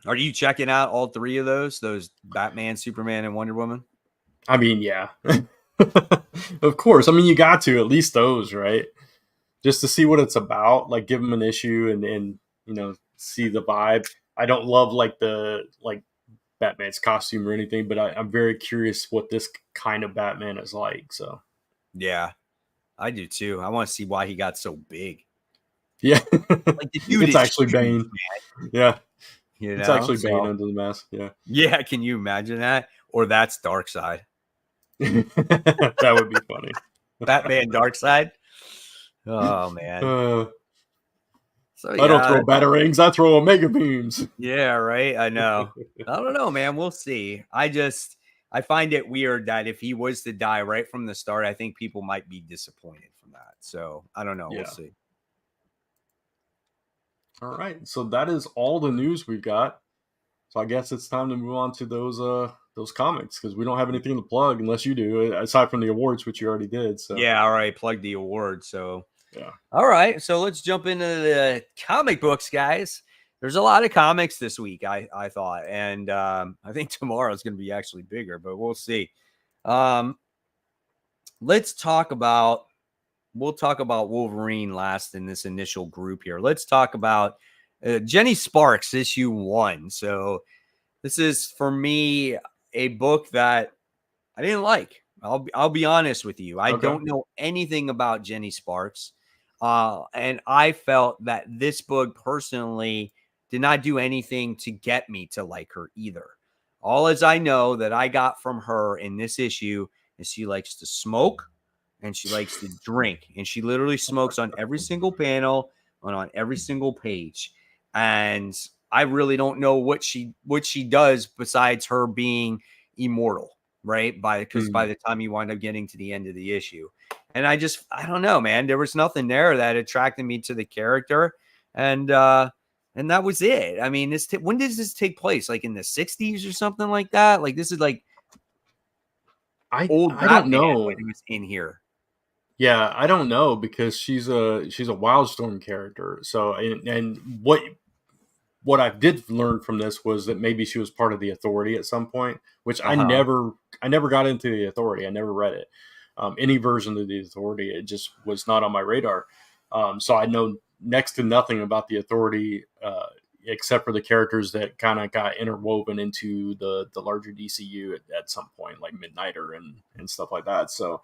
S1: are you checking out all three of those Batman, Superman, and Wonder Woman?
S2: I mean, yeah. Of course. I mean, you got to, at least those, right? Just to see what it's about, like give them an issue and see the vibe. I don't love like Batman's costume or anything, but I'm very curious what this kind of Batman is like. So
S1: yeah, I do too. I want to see why he got so big.
S2: Yeah,
S1: like the dude
S2: it's actually huge, Bane. Man. Yeah, it's actually Bane under the mask.
S1: Yeah. Can you imagine that? Or that's Darkseid.
S2: That would be funny.
S1: Batman Darkseid. Oh man.
S2: So I don't throw batarangs, I throw omega beams.
S1: Yeah, right. I know. I don't know, man. We'll see. I find it weird that if he was to die right from the start, I think people might be disappointed from that. So I don't know. We'll see.
S2: All right. So that is all the news we've got. So I guess it's time to move on to those comics, because we don't have anything to plug unless you do, aside from the awards, which you already did. So
S1: yeah, all right. Plug the awards. So
S2: yeah.
S1: All right. So let's jump into the comic books, guys. There's a lot of comics this week, I thought. And I think tomorrow is going to be actually bigger, but we'll see. We'll talk about Wolverine last in this initial group here. Let's talk about Jenny Sparks, issue 1. So this is, for me, a book that I didn't like. I'll be honest with you. I don't know anything about Jenny Sparks. And I felt that this book personally did not do anything to get me to like her either. All as I know that I got from her in this issue is she likes to smoke and she likes to drink. And she literally smokes on every single panel, on every single page, and I really don't know what she does besides her being immortal, right? Because by the time you wind up getting to the end of the issue, and I don't know, man. There was nothing there that attracted me to the character, and that was it. I mean, when does this take place? Like in the 60s or something like that? Like this is like old
S2: I don't
S1: Batman
S2: know.
S1: when he was in here.
S2: Yeah, I don't know because she's a Wildstorm character. So and what I did learn from this was that maybe she was part of the Authority at some point, which
S1: Uh-huh.
S2: I never got into the Authority. I never read it. Any version of the Authority, it just was not on my radar. So I know next to nothing about the Authority, except for the characters that kind of got interwoven into the larger DCU at some point, like Midnighter and stuff like that. So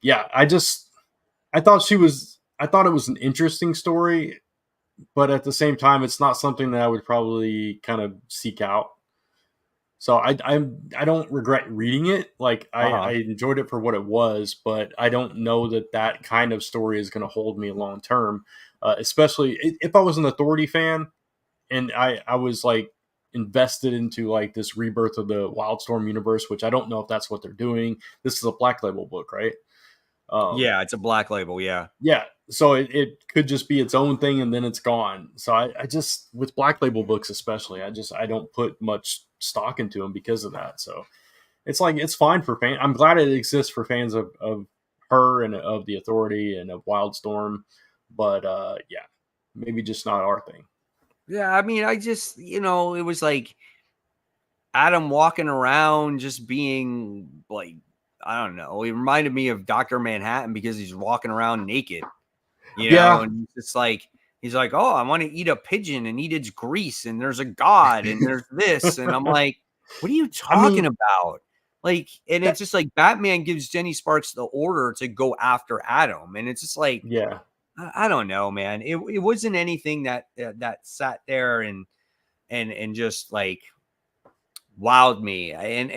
S2: yeah, I thought it was an interesting story, but at the same time, it's not something that I would probably kind of seek out. So I don't regret reading it. Like I
S1: Uh-huh.
S2: enjoyed it for what it was, but I don't know that that kind of story is going to hold me long term. Especially if I was an Authority fan and I was like invested into like this rebirth of the Wildstorm universe, which I don't know if that's what they're doing. This is a Black Label book, right? Um,
S1: Yeah, it's a Black Label. Yeah.
S2: yeah, so it could just be its own thing and then it's gone. So I just with Black Label books especially, I don't put much stock into them because of that. So it's like it's fine for fans. I'm glad it exists for fans of her and of the Authority and of Wildstorm, but yeah, maybe just not our thing.
S1: Yeah, I mean, I just, it was like Adam walking around just being like, I don't know. He reminded me of Dr. Manhattan because he's walking around naked,
S2: Yeah.
S1: and he's like, oh, I want to eat a pigeon and eat its grease, and there's a god, and there's this. And I'm like, what are you
S2: I
S1: talking
S2: mean,
S1: about? Like, and it's
S2: that,
S1: just like Batman gives Jenny Sparks the order to go after Adam. And it's just like,
S2: yeah,
S1: I don't know, man. It wasn't anything that sat there and just like wowed me. And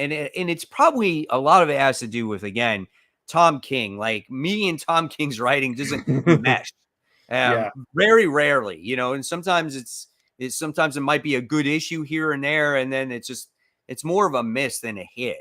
S1: it's probably a lot of it has to do with, again, Tom King. Like, me and Tom King's writing doesn't mesh.
S2: yeah,
S1: Very rarely, and sometimes sometimes it might be a good issue here and there, and then it's more of a miss than a hit.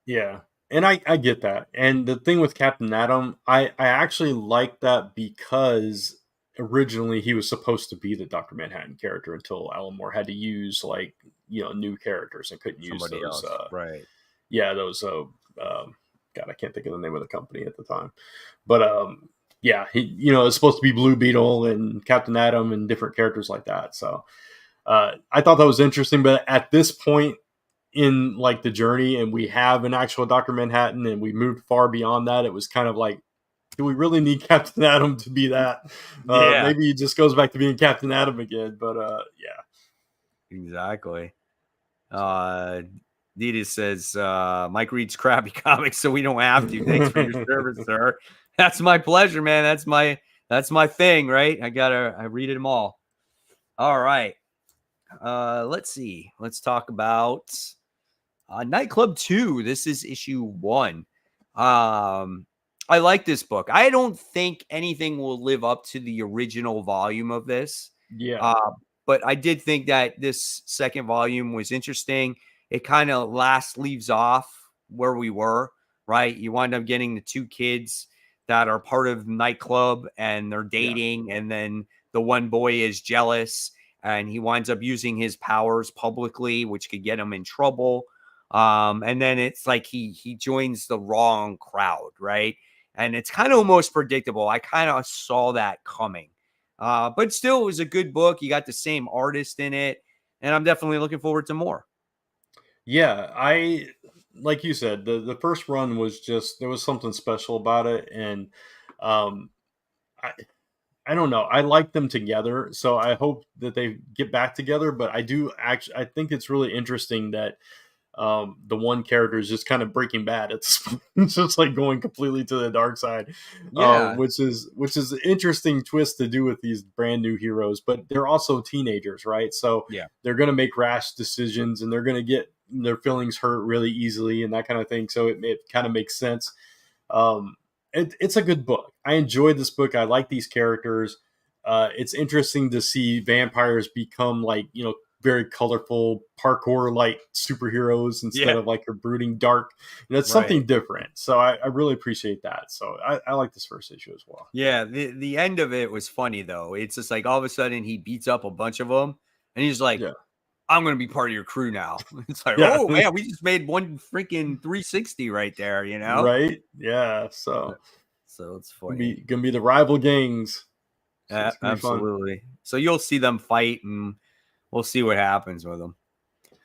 S2: yeah. And I get that. And the thing with Captain Atom, I actually like that because originally he was supposed to be the Dr. Manhattan character until Alan Moore had to use like, new characters and couldn't use
S1: Somebody
S2: those
S1: else, right?
S2: yeah, those God, I can't think of the name of the company at the time. But yeah, it's supposed to be Blue Beetle and Captain Atom and different characters like that. So I thought that was interesting, but at this point in like the journey and we have an actual Dr. Manhattan and we moved far beyond that, it was kind of like, do we really need Captain Atom to be that?
S1: Yeah,
S2: Maybe he just goes back to being Captain Atom again, but yeah.
S1: exactly. Uh, Dita says, Mike reads crappy comics, so we don't have to. Thanks for your service, sir. That's my pleasure, man. That's my thing, right? I read them all. All right. Let's see. Let's talk about Nightclub 2. This is issue 1. I like this book. I don't think anything will live up to the original volume of this.
S2: Yeah.
S1: Uh, but I did think that this second volume was interesting. It kind of leaves off where we were, right? You wind up getting the two kids that are part of the nightclub and they're
S2: Yeah.
S1: dating. And then the one boy is jealous and he winds up using his powers publicly, which could get him in trouble. And then it's like he joins the wrong crowd, right? And it's kind of almost predictable. I kind of saw that coming. But still, it was a good book. You got the same artist in it, and I'm definitely looking forward to more.
S2: Yeah, like you said, the first run was just there was something special about it, and um, I I don't know. I like them together, so I hope that they get back together. But I think it's really interesting that the one character is just kind of Breaking Bad. It's just like going completely to the dark side,
S1: Yeah,
S2: which is an interesting twist to do with these brand new heroes. But they're also teenagers, right? So
S1: yeah,
S2: they're going to make rash decisions, and they're going to get their feelings hurt really easily, and that kind of thing. So it kind of makes sense. It's a good book. I enjoyed this book. I like these characters. It's interesting to see vampires become like, very colorful parkour like superheroes instead
S1: Yeah.
S2: of like a brooding dark. It's
S1: Right.
S2: something different. So I really appreciate that. So I like this first issue as well.
S1: Yeah, the end of it was funny though. It's just like all of a sudden he beats up a bunch of them, and he's like,
S2: Yeah.
S1: "I'm gonna be part of your crew now." It's like,
S2: Yeah.
S1: oh man, we just made one freaking 360 right there, you know?
S2: Right. Yeah. So
S1: So it's
S2: gonna
S1: funny.
S2: be gonna be the rival gangs. So it's gonna be fun.
S1: Absolutely. So you'll see them fight, and we'll see what happens with them.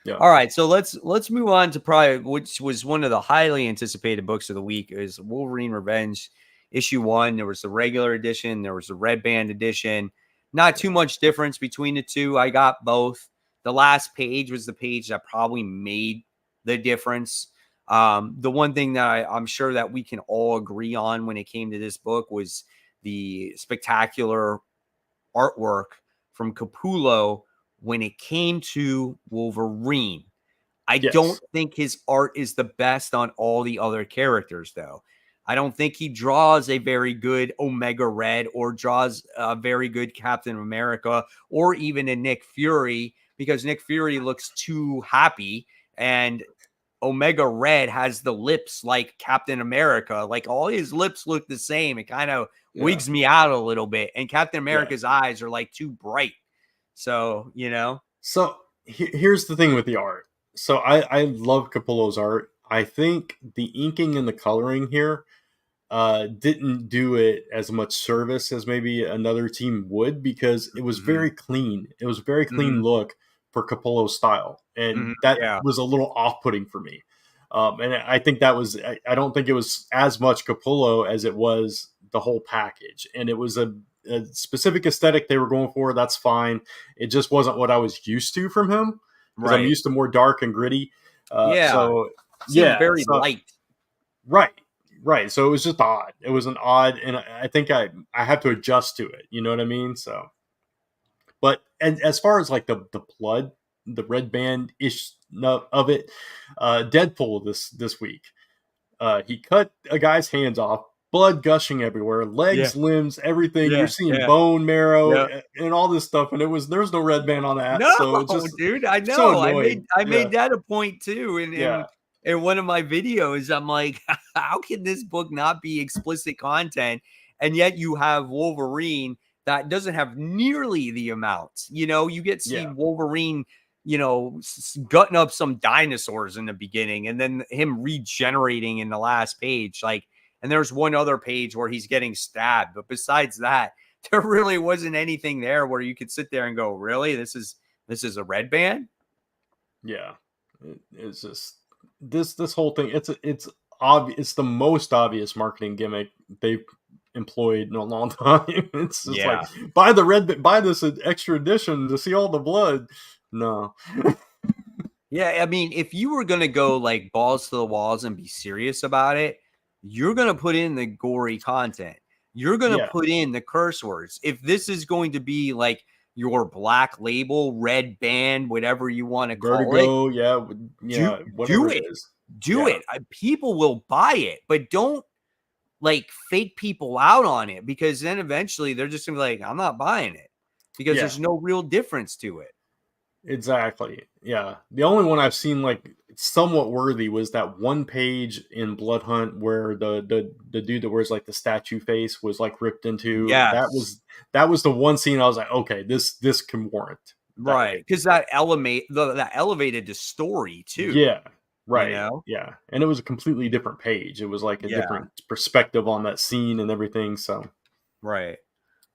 S2: Yeah.
S1: All right, so let's move on to probably which was one of the highly anticipated books of the week is Wolverine Revenge issue 1. There was the regular edition, there was the red band edition. Not too much difference between the two. I got both. The last page was the page that probably made the difference. The one thing that I'm sure that we can all agree on when it came to this book was the spectacular artwork from Capullo when it came to Wolverine. I don't
S2: Yes.
S1: think his art is the best on all the other characters, though. I don't think he draws a very good Omega Red or draws a very good Captain America or even a Nick Fury, because Nick Fury looks too happy and Omega Red has the lips like Captain America. Like all his lips look the same. It kind of
S2: Yeah.
S1: wigs me out a little bit. And Captain
S2: Yeah.
S1: America's eyes are like too bright. So, you know,
S2: So here's the thing with the art. So I love Capullo's art. I think the inking and the coloring here didn't do it as much service as maybe another team would, because it was
S1: hmm
S2: very clean. It was a very clean
S1: hmm
S2: look for Capullo's style, and that
S1: yeah,
S2: was a little off-putting for me. And I think that was I don't think it was as much Capullo as it was the whole package, and it was a specific aesthetic they were going for. That's fine. It just wasn't what I was used to from him, because I'm
S1: right.
S2: used to more dark and gritty.
S1: Yeah.
S2: So
S1: Seemed
S2: yeah,
S1: very
S2: so
S1: light.
S2: right, right. So it was just odd. It was an odd, and I think I had to adjust to it. You know what I mean? So, but and as far as like the blood, the red band ish of it, Deadpool this week, he cut a guy's hands off, blood gushing everywhere,
S1: Yeah.
S2: legs, limbs, everything. You're
S1: Yeah.
S2: seeing
S1: Yeah.
S2: bone marrow
S1: Yeah.
S2: and all this stuff, and there was no red band on that,
S1: No,
S2: so it's just
S1: dude, I
S2: so
S1: know.
S2: annoying.
S1: I
S2: Yeah,
S1: made that a point too
S2: yeah,
S1: in one of my videos. I'm like, how can this book not be explicit content? And yet you have Wolverine that doesn't have nearly the amount. You know, you get see
S2: yeah,
S1: Wolverine, gutting up some dinosaurs in the beginning and then him regenerating in the last page. Like, and there's one other page where he's getting stabbed. But besides that, there really wasn't anything there where you could sit there and go, really, this is a red band.
S2: yeah. It's just this whole thing. It's obvious. It's the most obvious marketing gimmick they've employed in a long time. It's just like,
S1: Yeah.
S2: buy this extra edition to see all the blood. No.
S1: Yeah, I mean, if you were gonna go like balls to the walls and be serious about it, you're gonna put in the gory content. You're gonna
S2: Yeah.
S1: put in the curse words. If this is going to be like your black label, red band, whatever you want to call it,
S2: Vertigo. Yeah.
S1: do
S2: Yeah.
S1: do
S2: Whatever it
S1: it.
S2: is.
S1: Do
S2: Yeah.
S1: it. People will buy it, but don't like fake people out on it, because then eventually they're just gonna be like, I'm not buying it because
S2: Yeah.
S1: there's no real difference to it.
S2: Exactly. Yeah. The only one I've seen like somewhat worthy was that one page in Blood Hunt where the dude that wears like the statue face was like ripped into.
S1: Yes.
S2: That was the one scene I was like, okay, this can warrant that
S1: Right,
S2: way.
S1: because that elevated the story too,
S2: Yeah.
S1: you
S2: Right.
S1: know?
S2: Yeah. And it was a completely different page. It was like a
S1: Yeah,
S2: different perspective on that scene and everything. So,
S1: right.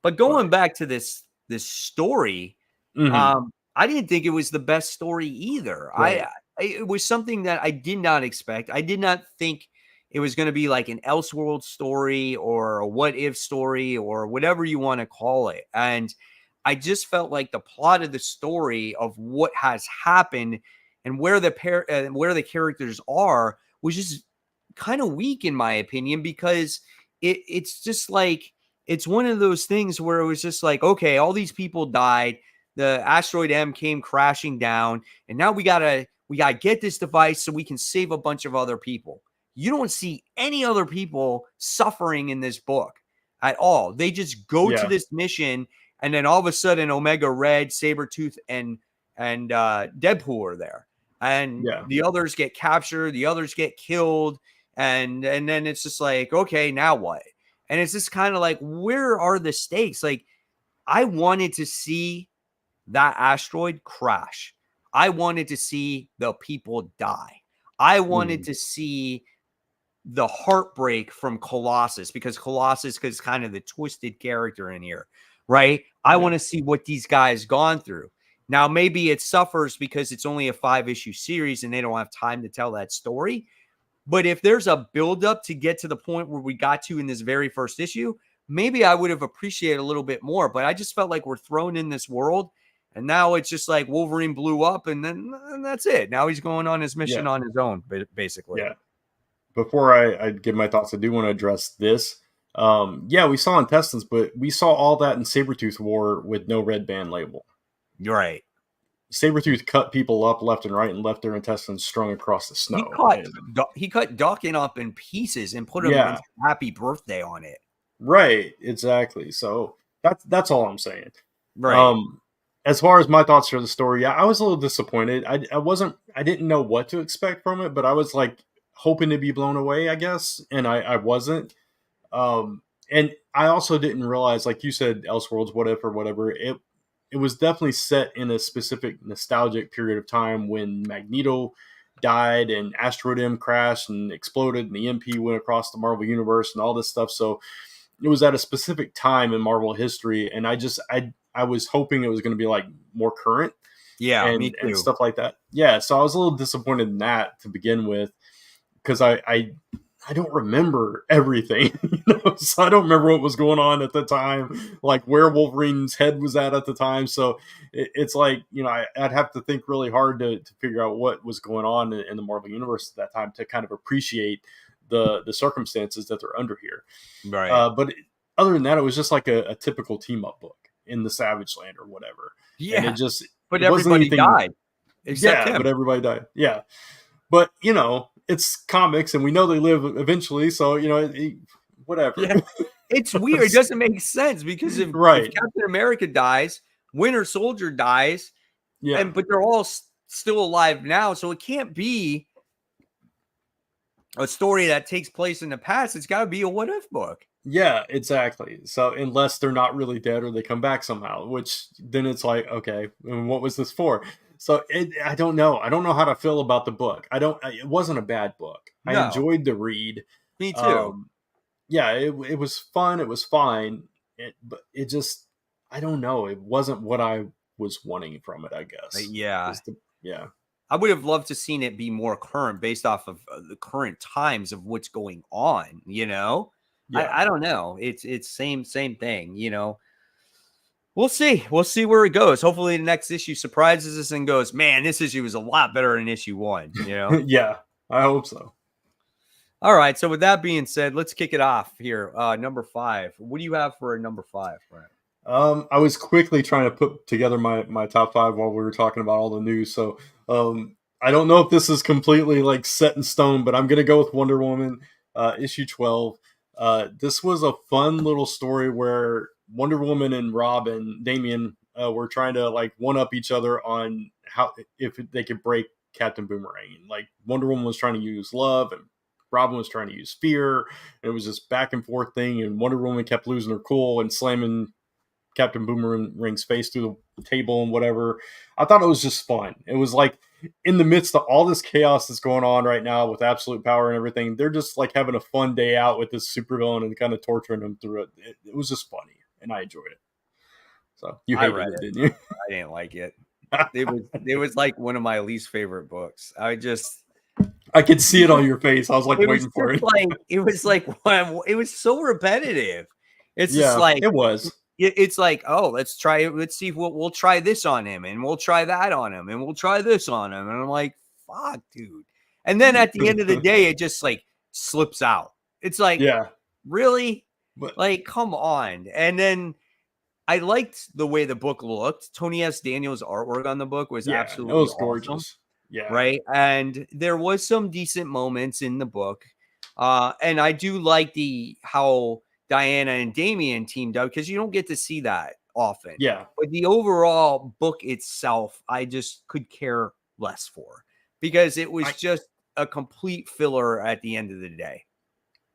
S1: But
S2: but
S1: going back to this story,
S2: mhm,
S1: I didn't think it was the best story either.
S2: right.
S1: It was something that I did not expect. I did not think it was gonna be like an Elseworld story or a what if story or whatever you wanna call it, and I just felt like the plot of the story of what has happened and where the characters are was just kind of weak in my opinion, because it's just like it's one of those things where it was just like, okay, all these people died, the asteroid M came crashing down, and now we gotta get this device so we can save a bunch of other people. You don't see any other people suffering in this book at all. They just go to
S2: Yeah.
S1: this mission And then all of a sudden, Omega Red, Sabretooth, and Deadpool are there. And the others get captured, the others get killed. And then it's just like, okay, now what? And it's just kind of like, where are the stakes? Like, I wanted to see that asteroid crash. I wanted to see the people die. I wanted to see the heartbreak from Colossus, because Colossus is kind of the twisted character in here, right? I want to see what these guys gone through. Now, maybe it suffers because it's only a 5-issue series and they don't have time to tell that story. But if there's a buildup to get to the point where we got to in this very first issue, maybe I would have appreciated a little bit more. But I just felt like we're thrown in this world, and now it's just like Wolverine blew up, and then that's it. Now he's going on his mission on his own, basically.
S2: Yeah. Before I give my thoughts, I do want to address this. We saw intestines, but we saw all that in Sabretooth War with no red band label.
S1: You're right.
S2: Sabretooth cut people up left and right and left their intestines strung across the snow.
S1: He cut Dawkins up in pieces and put him in Happy Birthday on it.
S2: Right, exactly. So that's all I'm saying.
S1: Right.
S2: As far as my thoughts for the story, I was a little disappointed. I didn't know what to expect from it, but I was like hoping to be blown away, I guess, and I wasn't. And I also didn't realize, like you said, Elseworlds, whatever. It was definitely set in a specific nostalgic period of time when Magneto died and Asteroid M crashed and exploded and the MP went across the Marvel Universe and all this stuff. So it was at a specific time in Marvel history, and I was hoping it was going to be like more current,
S1: me too,
S2: and stuff like that. Yeah, so I was a little disappointed in that to begin with, because I don't remember everything, so I don't remember what was going on at the time, like where Wolverine's head was at the time. So it's like, I'd have to think really hard to figure out what was going on in the Marvel Universe at that time to kind of appreciate the circumstances that they're under here.
S1: Right.
S2: But other than that, it was just like a typical team up book in the Savage Land or whatever.
S1: Yeah.
S2: And
S1: but everybody died. Except him.
S2: But everybody died. Yeah. But, it's comics and we know they live eventually. So, whatever.
S1: Yeah. It's weird. It doesn't make sense because if Captain America dies, Winter Soldier dies, but they're all still alive now. So it can't be a story that takes place in the past. It's got to be a what if book.
S2: Yeah, exactly. So unless they're not really dead or they come back somehow, which then it's like, okay, what was this for? So I don't know. I don't know how to feel about the book. It wasn't a bad book. No. I enjoyed the read.
S1: Me too.
S2: It was fun. It was fine. But it just, I don't know. It wasn't what I was wanting from it, I guess.
S1: Yeah.
S2: Yeah.
S1: I would have loved to seen it be more current based off of the current times of what's going on, Yeah. I don't know. It's same thing, We'll see. We'll see where it goes. Hopefully the next issue surprises us and goes, man, this issue was a lot better than issue 1,
S2: Yeah, I hope so.
S1: All right. So with that being said, let's kick it off here. Number 5. What do you have for a number 5, Brent?
S2: I was quickly trying to put together my top 5 while we were talking about all the news. So I don't know if this is completely like set in stone, but I'm going to go with Wonder Woman, issue 12. This was a fun little story where Wonder Woman and Damian were trying to like one up each other on how if they could break Captain Boomerang. Like Wonder Woman was trying to use love and Robin was trying to use fear. And it was this back and forth thing. And Wonder Woman kept losing her cool and slamming Captain Boomerang's face through the table and whatever. I thought it was just fun. It was like in the midst of all this chaos that's going on right now with absolute power and everything, they're just like having a fun day out with this supervillain and kind of torturing him through it. It was just funny, and I enjoyed it. So you hated it, didn't you?
S1: I didn't like it. It was like one of my least favorite books. I
S2: could see it on your face. I was like waiting for it.
S1: It was so repetitive. It's just like
S2: it was.
S1: It's like, oh, let's try it. Let's see if we'll try this on him, and we'll try that on him, and we'll try this on him. And I'm like, fuck, dude. And then at the end of the day, it just like slips out. It's like, really? Like, come on. And then I liked the way the book looked. Tony S. Daniels' artwork on the book was absolutely
S2: it was gorgeous.
S1: Awesome. Yeah. Right. And there was some decent moments in the book. And I do like how Diana and Damian teamed up, because you don't get to see that often.
S2: Yeah.
S1: But the overall book itself, I just could care less for because it was just a complete filler at the end of the day.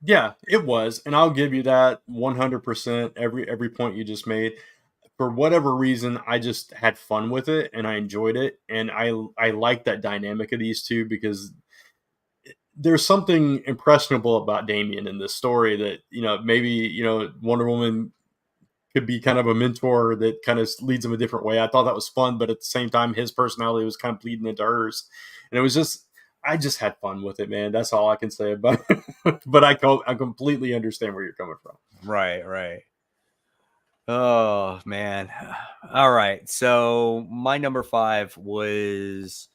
S2: Yeah, it was, and I'll give you that 100%. Every point you just made. For whatever reason, I just had fun with it and I enjoyed it, and I like that dynamic of these two because there's something impressionable about Damien in this story that maybe Wonder Woman could be kind of a mentor that kind of leads him a different way. I thought that was fun, but at the same time, his personality was kind of bleeding into hers, and it was just I just had fun with it, man. That's all I can say about it. But I completely understand where you're coming from.
S1: Right, right. Oh man. All right. So my number 5 was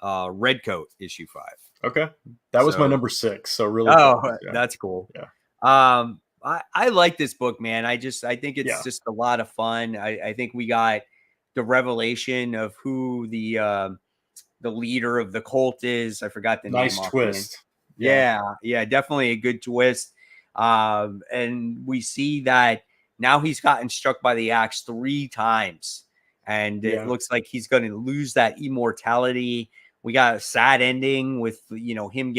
S1: Redcoat issue 5.
S2: Okay, that was my
S1: So
S2: number 6. So really
S1: oh,
S2: close. Yeah.
S1: that's cool.
S2: Yeah.
S1: I like this book, man. I think it's
S2: Yeah.
S1: just a lot of fun. I think we got the revelation of who the leader of the cult is. I forgot the
S2: Nice
S1: name
S2: twist.
S1: Yeah, definitely a good twist. And we see that now he's gotten struck by the axe 3 times, and it looks like he's going to lose that immortality. We got a sad ending with him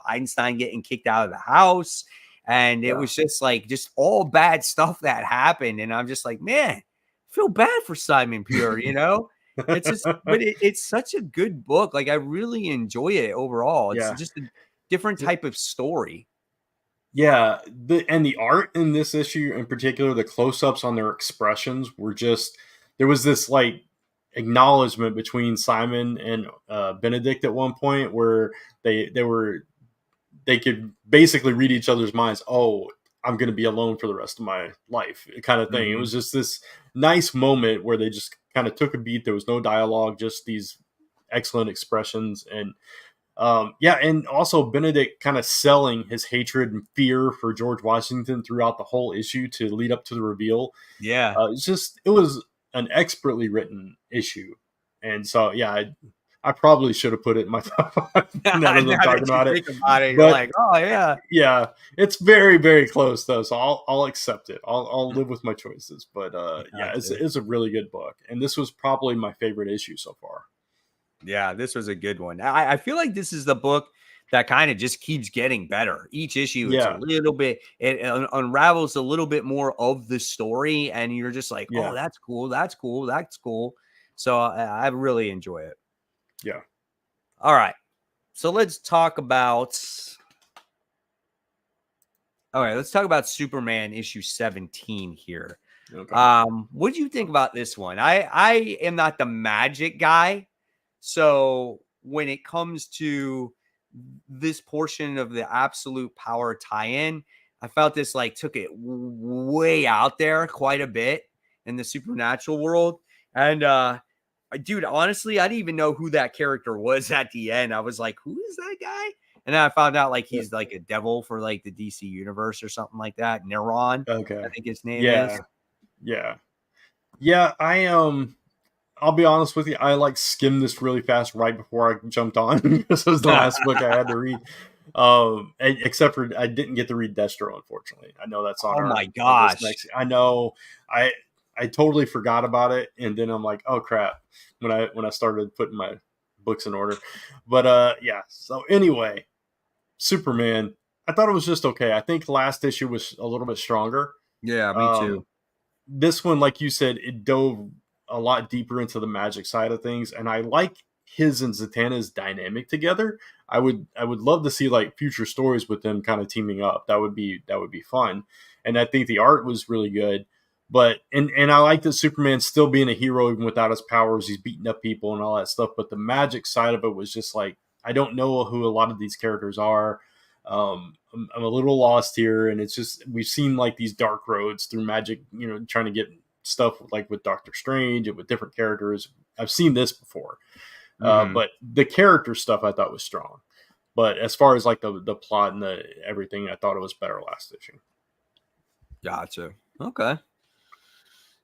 S1: Einstein getting kicked out of the house, and it was just all bad stuff that happened. And I'm just like, man, I feel bad for Simon Pure, It's just, but it's such a good book. Like I really enjoy it overall. It's just a different type of story.
S2: Yeah, the art in this issue in particular, the close-ups on their expressions were just there was this like acknowledgement between Simon and Benedict at one point where they could basically read each other's minds. Oh, I'm going to be alone for the rest of my life, kind of thing. It was just this nice moment where they just kind of took a beat. There was no dialogue, just these excellent expressions. And and also Benedict kind of selling his hatred and fear for George Washington throughout the whole issue to lead up to the reveal.
S1: Yeah.
S2: It was an expertly written issue. And so, I probably should have put it in my top 5 now that I'm talking about it.
S1: You're like, oh yeah.
S2: Yeah, it's very, very close though. So I'll accept it. I'll live with my choices. But it's a really good book. And this was probably my favorite issue so far.
S1: Yeah, this was a good one. I feel like this is the book that kind of just keeps getting better. Each issue, it's a little bit, it unravels a little bit more of the story. And you're just like, oh, that's cool. That's cool. That's cool. So I really enjoy it.
S2: Yeah.
S1: All right. So let's talk about. All right. Let's talk about Superman issue 17 here. Okay. What do you think about this one? I am not the magic guy. So when it comes to this portion of the Absolute Power tie-in, I felt this took it way out there quite a bit in the supernatural world. And dude, honestly, I didn't even know who that character was at the end. I was like, who is that guy? And then I found out he's like a devil for the DC universe or something like that. Neron. Okay. I think his name is.
S2: Yeah. I'll be honest with you. I skimmed this really fast right before I jumped on. This was the last book I had to read. Except for I didn't get to read Destro, unfortunately. I know that's on.
S1: Oh my gosh!
S2: I know. I totally forgot about it, and then I'm like, oh crap! When I started putting my books in order, but So anyway, Superman. I thought it was just okay. I think last issue was a little bit stronger.
S1: Yeah, me too.
S2: This one, like you said, it dove a lot deeper into the magic side of things, and I like his and Zatanna's dynamic together. I would love to see future stories with them kind of teaming up. That would be fun. And I think the art was really good. But and I like that Superman still being a hero even without his powers. He's beating up people and all that stuff. But the magic side of it was just I don't know who a lot of these characters are. I'm a little lost here, and it's just we've seen these dark roads through magic. Trying to get stuff with Doctor Strange and with different characters. I've seen this before, but the character stuff I thought was strong. But as far as the plot and the everything, I thought it was better last issue.
S1: Gotcha. Okay.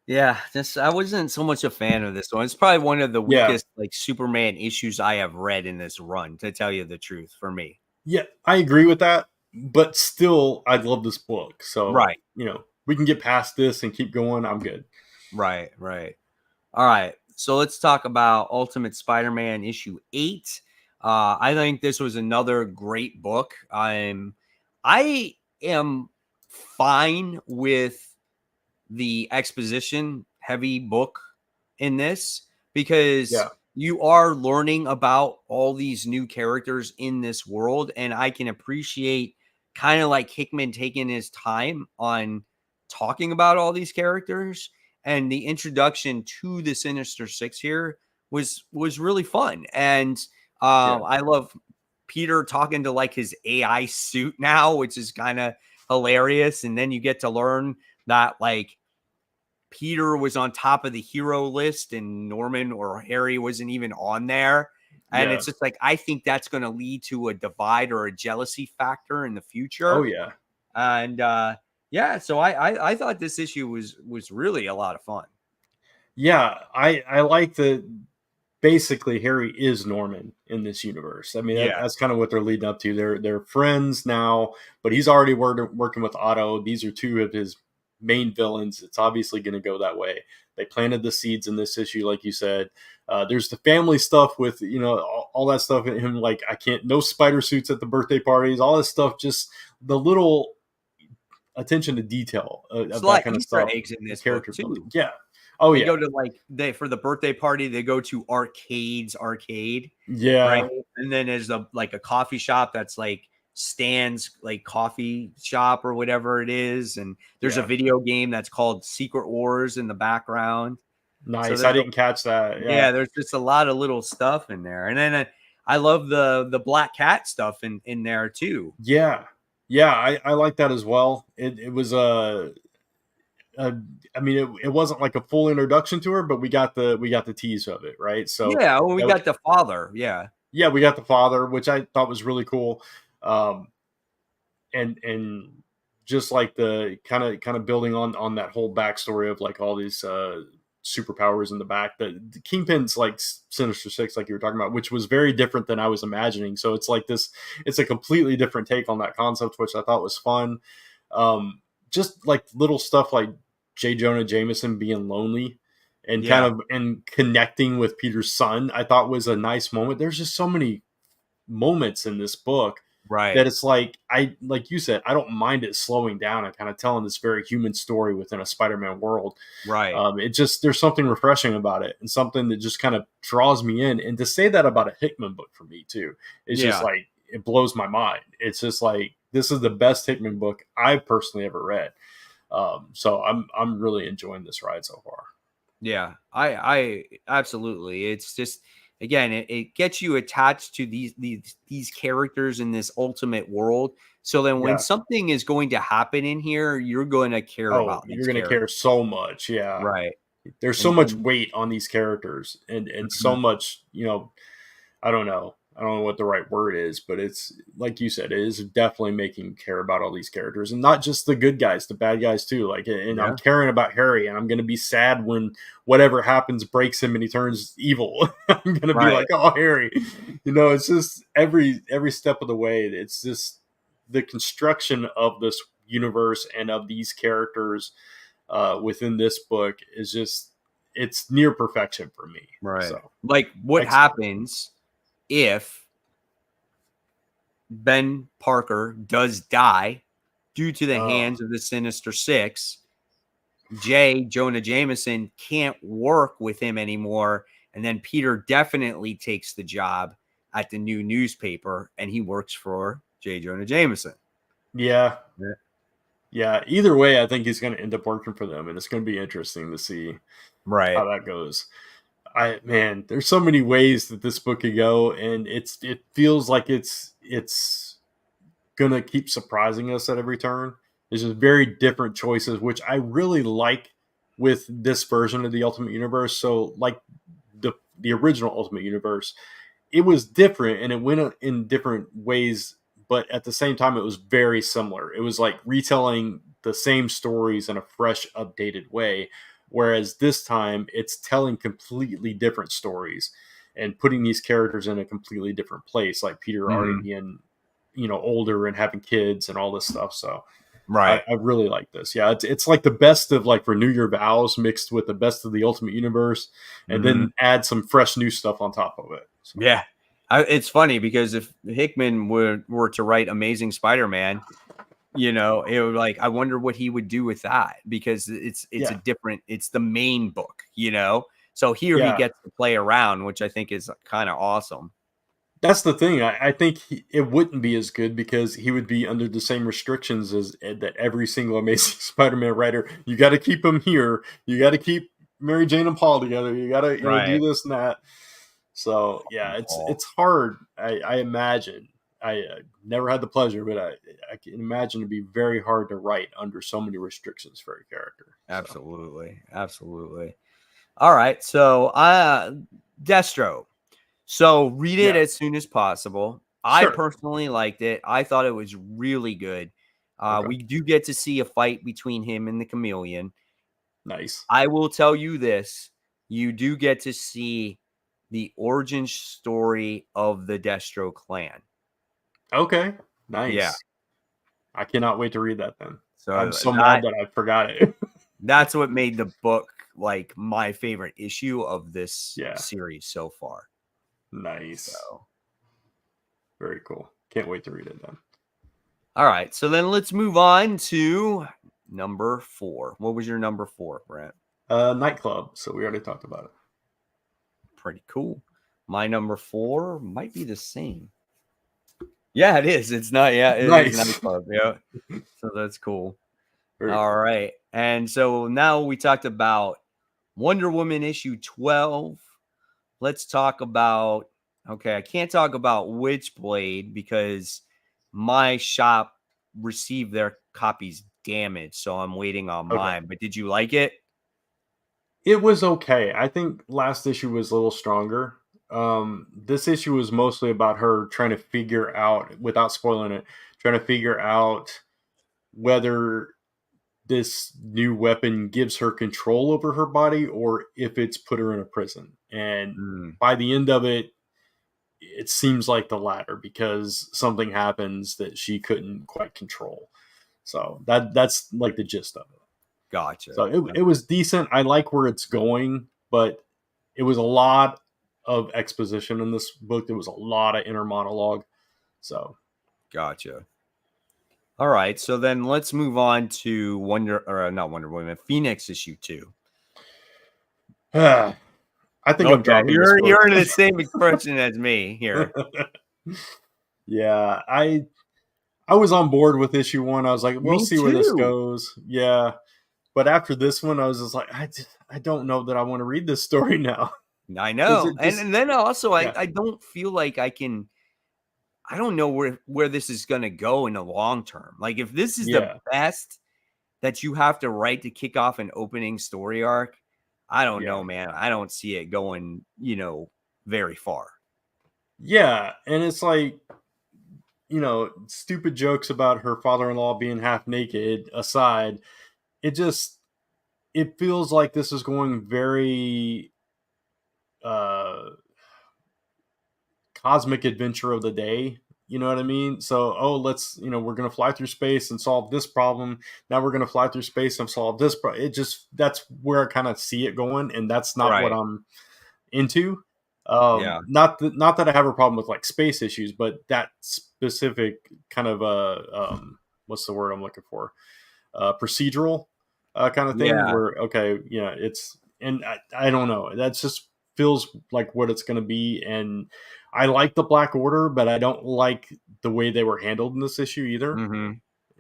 S1: Yeah, I wasn't so much a fan of this one. It's probably one of the weakest Superman issues I have read in this run, to tell you the truth, for me.
S2: Yeah, I agree with that. But still, I love this book. So
S1: right.
S2: We can get past this and keep going. I'm good.
S1: Right, right. All right. So let's talk about Ultimate Spider-Man issue 8. I think this was another great book. I am fine with the exposition heavy book in this because
S2: Yeah.
S1: you are learning about all these new characters in this world, and I can appreciate kind of like Hickman taking his time on talking about all these characters, and the introduction to the Sinister Six here was really fun. And
S2: Yeah.
S1: I love Peter talking to like his AI suit now, which is kind of hilarious. And then you get to learn that like Peter was on top of the hero list and Norman or Harry wasn't even on there. And
S2: Yeah.
S1: it's just like, I think that's going to lead to a divide or a jealousy factor in the
S2: Oh
S1: future.
S2: yeah.
S1: And yeah, so I thought this issue was really a lot of fun.
S2: Yeah. I like that basically Harry is Norman in this universe. I mean,
S1: Yeah.
S2: that's kind of what they're leading up to. They're friends now, but he's already working with Otto. These are two of his main villains. It's obviously going to go that way. They planted the seeds in this issue, like you said. There's the family stuff with all that stuff. Him like I can't no spider suits at the birthday parties. All this stuff, just the little attention to detail
S1: There's
S2: of
S1: a lot
S2: that
S1: of
S2: kind of
S1: Easter
S2: stuff.
S1: eggs in
S2: The
S1: this book
S2: character building.
S1: too.
S2: Yeah. Oh
S1: They
S2: yeah.
S1: go to like they for the birthday party, they go to arcade, right?
S2: Yeah.
S1: And then there's a coffee shop that's like Stan's like coffee shop or whatever it is. And there's a
S2: Yeah.
S1: video game that's called Secret Wars in the background. So
S2: Nice. I
S1: there's
S2: didn't catch that. Yeah.
S1: there's just a lot of little stuff in there. And then I love the Black Cat stuff in there too.
S2: Yeah. Yeah. I like that as well. It was a I mean, it wasn't like a full introduction to her, but we got the tease of it, right? So
S1: Yeah, well, we
S2: that,
S1: got the father. Yeah.
S2: yeah, we got the father, which I thought was really cool. Um, and just like the kind of building on that whole backstory of like all these superpowers in the back. The Kingpin's like Sinister Six, like you were talking about, which was very different than I was imagining. So it's like this, it's a completely different take on that concept, which I thought was fun. Just like little stuff like J. Jonah Jameson being lonely and kind
S1: Yeah.
S2: of and connecting with Peter's son, I thought was a nice moment. There's just so many moments in this book that
S1: Right.
S2: it's like you said, I don't mind it slowing down and kind of telling this very human story within a Spider-Man world.
S1: Right.
S2: It just there's something refreshing about it and something that just kind of draws me in. And to say that about a Hickman book for me too, it's just
S1: Yeah.
S2: like it blows my mind. It's just like this is the best Hickman book I've personally ever read. So I'm really enjoying this ride so far.
S1: Yeah, I absolutely. It's just again, it gets you attached to these characters in this ultimate world. So then when
S2: Yeah.
S1: something is going to happen in here, you're going to care
S2: Oh,
S1: about
S2: you're
S1: these
S2: gonna care
S1: characters.
S2: so much. Yeah.
S1: Right.
S2: There's so much
S1: And
S2: weight on these characters and so
S1: mhm.
S2: much, I don't know. I don't know what the right word is, but it's like you said, it is definitely making me care about all these characters and not just the good guys, the bad guys too. Like, and I'm
S1: Yeah.
S2: caring about Harry, and I'm going to be sad when whatever happens breaks him and he turns evil. I'm going to be
S1: Right.
S2: like, oh, Harry, it's just every step of the way. It's just the construction of this universe and of these characters within this book is just it's near perfection for me.
S1: Right.
S2: So
S1: Like what
S2: excellent.
S1: happens if Ben Parker does die due to the
S2: Uh,
S1: hands of the Sinister Six? J. Jonah Jameson can't work with him anymore. And then Peter definitely takes the job at the new newspaper and he works for J. Jonah Jameson.
S2: yeah,
S1: Yeah.
S2: yeah. Either way, I think he's going to end up working for them, and it's going to be interesting to see how
S1: Right.
S2: that goes. Man, there's so many ways that this book could go, and it feels like it's gonna keep surprising us at every turn. There's just very different choices, which I really like with this version of the Ultimate Universe. So, like the original Ultimate Universe, it was different and it went in different ways, but at the same time, it was very similar. It was like retelling the same stories in a fresh, updated way. Whereas this time, it's telling completely different stories and putting these characters in a completely different place, like Peter already
S1: Mhm.
S2: being, older and having kids and all this stuff. So,
S1: Right.
S2: I really like this. Yeah, it's like the best of like Renew Your Vows mixed with the best of the Ultimate Universe, and
S1: Mhm.
S2: then add some fresh new stuff on top of it. So.
S1: Yeah. It's funny because if Hickman were to write Amazing Spider-Man, it would like, I wonder what he would do with that, because it's a
S2: Yeah,
S1: different, it's the main book, So here he
S2: yeah.
S1: gets to play around, which I think is kind of awesome.
S2: That's the thing. I think it wouldn't be as good because he would be under the same restrictions as that every single Amazing Spider-Man writer. You got to keep him here. You got to keep Mary Jane and Paul together. You got to do
S1: Right.
S2: this and that. So yeah,
S1: Paul.
S2: it's hard. I imagine. I never had the pleasure, but I can imagine it'd be very hard to write under so many restrictions for a character. So.
S1: Absolutely. All right. So Destro. So read it
S2: Yeah,
S1: as soon as possible. I
S2: sure.
S1: personally liked it. I thought it was really good.
S2: Okay,
S1: We do get to see a fight between him and the Chameleon.
S2: nice.
S1: I will tell you this. You do get to see the origin story of the Destro clan.
S2: Okay,
S1: Yeah.
S2: nice. I cannot wait to read that then. I'm
S1: So
S2: so mad that I forgot it.
S1: that's what made the book like my favorite issue of this
S2: Yeah,
S1: series so far.
S2: nice.
S1: So,
S2: Very cool. Can't wait to read it then.
S1: all right. So then let's move on to number 4. What was your number 4, Brent?
S2: Nightclub. So we already talked about it.
S1: Pretty cool. My number 4 might be the same. Yeah, it is. It's not. Yeah, it is
S2: Nice.
S1: Nightclub. Yeah. So that's cool.
S2: Very
S1: All
S2: cool.
S1: right. And so now we talked about Wonder Woman issue 12. Let's talk about, okay, I can't talk about Witchblade because my shop received their copies damaged. So I'm waiting on
S2: Okay.
S1: mine. But did you like it?
S2: It was okay. I think last issue was a little stronger. This issue was mostly about her trying to figure out, without spoiling it, trying to figure out whether this new weapon gives her control over her body or if it's put her in a prison. And
S1: Mm,
S2: by the end of it, it seems like the latter because something happens that she couldn't quite control. So that's like the gist of it.
S1: gotcha.
S2: So it was decent. I like where it's going, but it was a lot of exposition in this book. There was a lot of inner monologue. So
S1: Gotcha. All right. So then let's move on to not Wonder Woman, Phoenix issue 2.
S2: I think I'm
S1: Okay.
S2: dropping this book.
S1: You're in the same expression as me here.
S2: Yeah, I was on board with issue 1. I was like, we'll
S1: Me
S2: see where this
S1: too.
S2: goes. Yeah. But after this one, I was just like, I don't know that I want to read this story now.
S1: I
S2: Because
S1: know.
S2: it
S1: And,
S2: just,
S1: and then also
S2: yeah,
S1: I don't feel like I don't know where this is gonna go in the long term. Like if this is the
S2: yeah,
S1: best that you have to write to kick off an opening story arc, I don't
S2: yeah.
S1: know, man. I don't see it going, very far.
S2: Yeah. And it's like, stupid jokes about her father-in-law being half naked aside, it just it feels like this is going very uh cosmic adventure of the day. You know what I mean? So, let's, we're going to fly through space and solve this problem. Now we're going to fly through space and solve this problem. It just, that's where I kind of see it going. And that's not what
S1: Right.
S2: I'm into.
S1: Yeah.
S2: Not that I have a problem with like space issues, but that specific kind of what's the word I'm looking for? Procedural kind of thing
S1: Yeah.
S2: where okay, it's and I don't know. That's just feels like what it's going to be, and I like the Black Order, but I don't like the way they were handled in this issue either.
S1: Mm-hmm.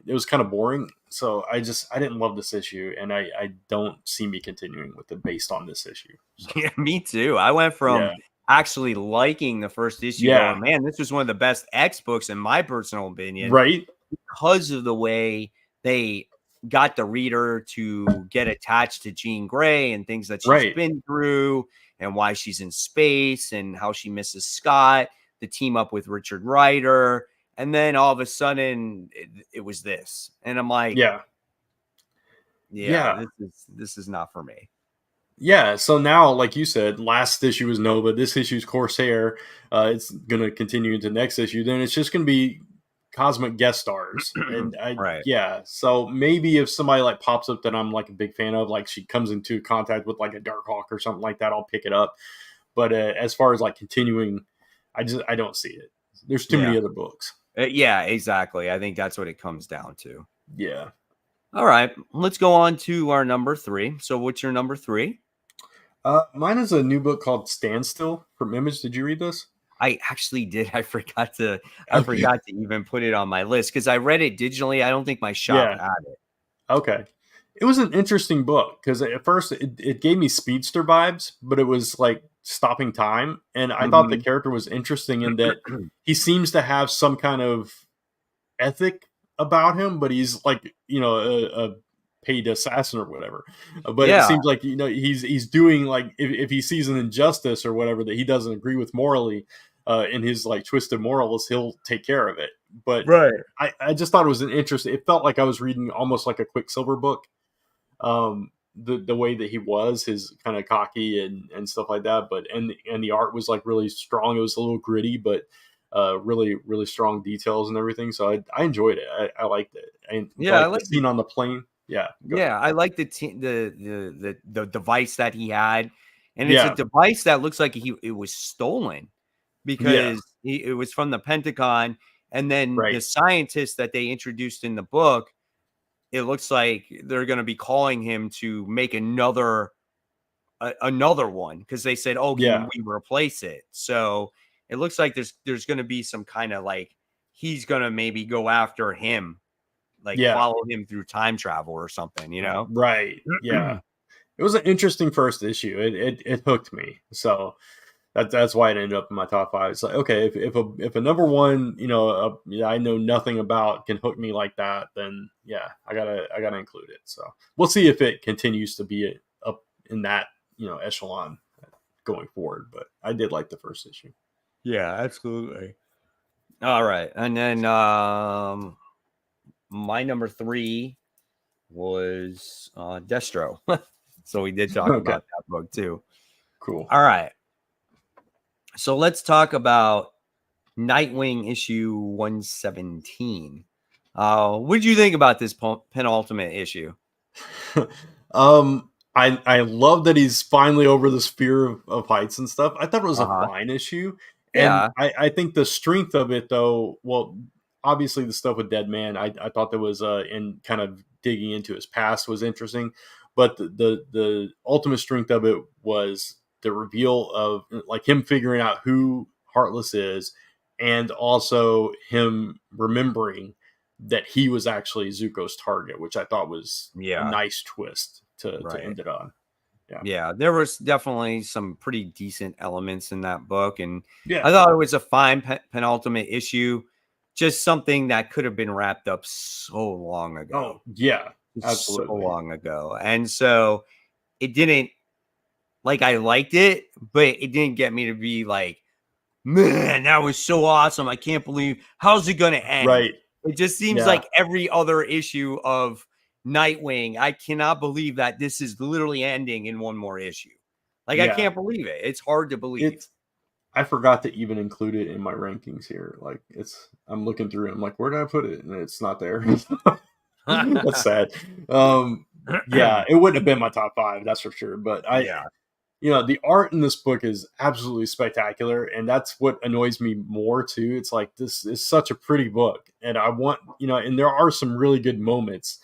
S2: It was kind of boring, so I didn't love this issue, and I don't see me continuing with it based on this issue. So
S1: Yeah, me too. I went
S2: yeah,
S1: from actually liking the first issue
S2: yeah,
S1: going, man, this was one of the best X books in my personal opinion
S2: right,
S1: because of the way they got the reader to get attached to Jean Grey and things that she's
S2: right.
S1: been through and why she's in space and how she misses Scott, the team up with Richard Rider. And then all of a sudden it was this. And I'm like,
S2: Yeah,
S1: yeah,
S2: yeah.
S1: this is not for me.
S2: Yeah, so now, like you said, last issue was Nova. This issue is Corsair. It's going to continue into next issue. Then it's just going to be cosmic guest stars, and
S1: Right.
S2: so maybe if somebody like pops up that I'm like a big fan of, like she comes into contact with like a Darkhawk or something like that, I'll pick it up. But as far as like continuing, I don't see it. There's too
S1: Yeah.
S2: many other books.
S1: Yeah, exactly. I think that's what it comes down to.
S2: Yeah.
S1: All right, let's go on to our number 3. So what's your number 3?
S2: Mine is a new book called Standstill from Image. Did you read this?
S1: I actually did. I forgot to
S2: Okay.
S1: even put it on my list because I read it digitally. I don't think my shop
S2: Yeah.
S1: had it.
S2: Okay. It was an interesting book because at first it gave me speedster vibes, but it was like stopping time. And I thought the character was interesting in that he seems to have some kind of ethic about him, but he's like, a paid assassin or whatever. But it
S1: Yeah,
S2: seems like, he's doing like, if he sees an injustice or whatever that he doesn't agree with morally, in his like twisted morals, he'll take care of it. But
S1: right.
S2: I just thought it was an interesting. It felt like I was reading almost like a Quicksilver book. The way that he was, his kind of cocky and stuff like that. But and the art was like really strong. It was a little gritty, but really really strong details and everything. So I enjoyed it. I liked it. And
S1: Yeah, I
S2: like the
S1: like
S2: scene on the plane. Yeah. Go ahead.
S1: yeah, I like the device that he had, and it's a
S2: Yeah.
S1: device that looks like it was stolen
S2: Yeah.
S1: because it was from the Pentagon, and then the
S2: Right.
S1: scientist that they introduced in the book, it looks like they're going to be calling him to make another one because they said, "Oh, can
S2: Yeah.
S1: we replace it?" So it looks like there's going to be some kind of like he's going to maybe go after him, like
S2: Yeah.
S1: follow him through time travel or something, you know?
S2: Right. Yeah. It was an interesting first issue. It hooked me. So that's why it ended up in my top 5. It's like, okay, if a number one, I know nothing about can hook me like that, then yeah, I gotta include it. So we'll see if it continues to be up in that echelon going forward. But I did like the first issue.
S1: Yeah, absolutely. All right. And then my number 3 was Destro. So we did talk
S2: Okay,
S1: about that book too.
S2: cool.
S1: All right. So let's talk about Nightwing issue 117. What did you think about this penultimate issue?
S2: I love that he's finally over this fear of heights and stuff. I thought it was a
S1: Uh-huh.
S2: fine issue, and
S1: Yeah.
S2: I think the strength of it though. Well, obviously the stuff with Dead Man, I thought there was in kind of digging into his past was interesting, but the ultimate strength of it was the reveal of like him figuring out who Heartless is, and also him remembering that he was actually Zuko's target, which I thought was a
S1: Yeah.
S2: nice twist to
S1: Right.
S2: end it on. Yeah.
S1: Yeah, there was definitely some pretty decent elements in that book, and
S2: Yeah.
S1: I thought it was a fine penultimate issue, just something that could have been wrapped up so long
S2: Oh,
S1: ago,
S2: yeah.
S1: so
S2: Absolutely.
S1: long ago, and so it didn't like I liked it, but it didn't get me to be like, man, that was so awesome! I can't believe how's it going to end.
S2: Right.
S1: It just seems
S2: Yeah.
S1: like every other issue of Nightwing, I cannot believe that this is literally ending in one more issue. Like, I
S2: Yeah.
S1: can't believe it. It's hard to believe.
S2: It's I forgot to even include it in my rankings here. Like I'm looking through it. I'm like, where did I put it? And it's not there. That's sad. Yeah, it wouldn't have been my top 5, that's for sure. But
S1: Yeah.
S2: the art in this book is absolutely spectacular, and that's what annoys me more too. It's like this is such a pretty book, and I want and there are some really good moments,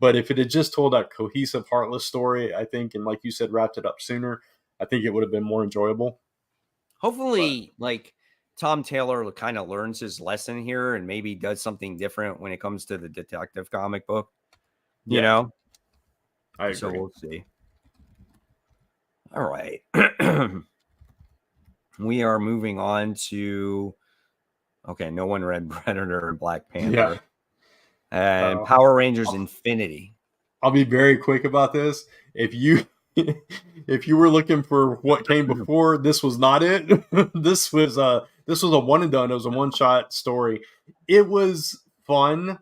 S2: but if it had just told that cohesive, heartless story, I think, and like you said, wrapped it up sooner, I think it would have been more enjoyable. But
S1: Hopefully, like, Tom Taylor kind of learns his lesson here and maybe does something different when it comes to the detective comic book, you
S2: yeah,
S1: know?
S2: I
S1: So
S2: agree.
S1: we'll see. All right. We are moving on to okay, no one read Predator and Black
S2: Yeah.
S1: Panther and
S2: Uh,
S1: Power Rangers
S2: I'll,
S1: Infinity.
S2: I'll be very quick about this. If you if you were looking for what came before, this was not it. This was a one and done. It was a one shot story. It was fun,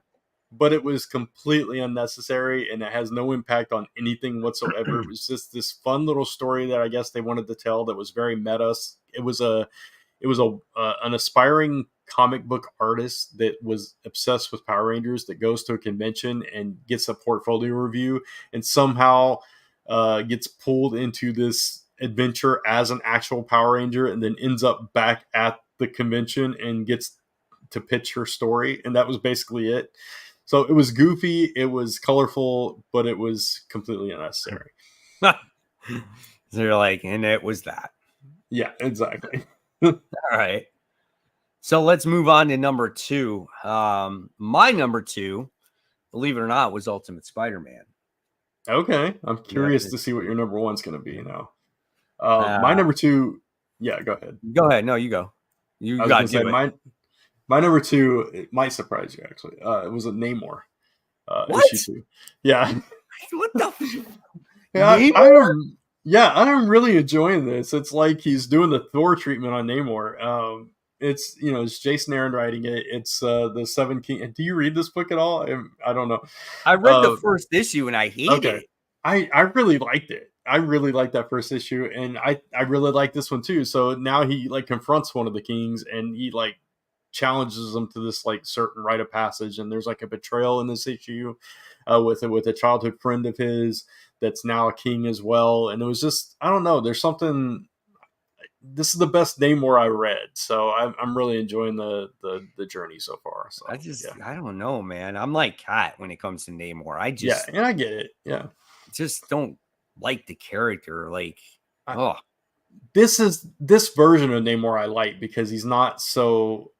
S2: but it was completely unnecessary, and it has no impact on anything whatsoever. It was just this fun little story that I guess they wanted to tell that was very meta. It was an aspiring comic book artist that was obsessed with Power Rangers that goes to a convention and gets a portfolio review and somehow gets pulled into this adventure as an actual Power Ranger and then ends up back at the convention and gets to pitch her story. And that was basically it. So it was goofy, it was colorful, but it was completely unnecessary.
S1: So you're like, and it was that.
S2: Yeah, exactly.
S1: All right. So let's move on to number 2. My number 2, believe it or not, was Ultimate Spider-Man.
S2: Okay. I'm curious to see what your number 1's going to be now. My number 2, yeah, go ahead.
S1: Go ahead. No, you go. You got to do it.
S2: My number 2, it might surprise you, actually. It was a Namor.
S1: What?
S2: Issue 2. Yeah.
S1: What the?
S2: I'm really enjoying this. It's like he's doing the Thor treatment on Namor. It's Jason Aaron writing it. It's the Seven King. Do you read this book at all? I don't know.
S1: I read the first issue and I hated it.
S2: I really liked it. I really liked that first issue, and I really like this one too. So now he like confronts one of the kings and he like challenges them to this like certain rite of passage, and there's like a betrayal in this issue with a childhood friend of his that's now a king as well. And it was just, I don't know, there's something. This is the best Namor I read, so I'm really enjoying the journey so far. So
S1: I don't know, man. I'm like Kat when it comes to Namor.
S2: And I get it. Yeah,
S1: just don't like the character. Like,
S2: this version of Namor I like because he's not so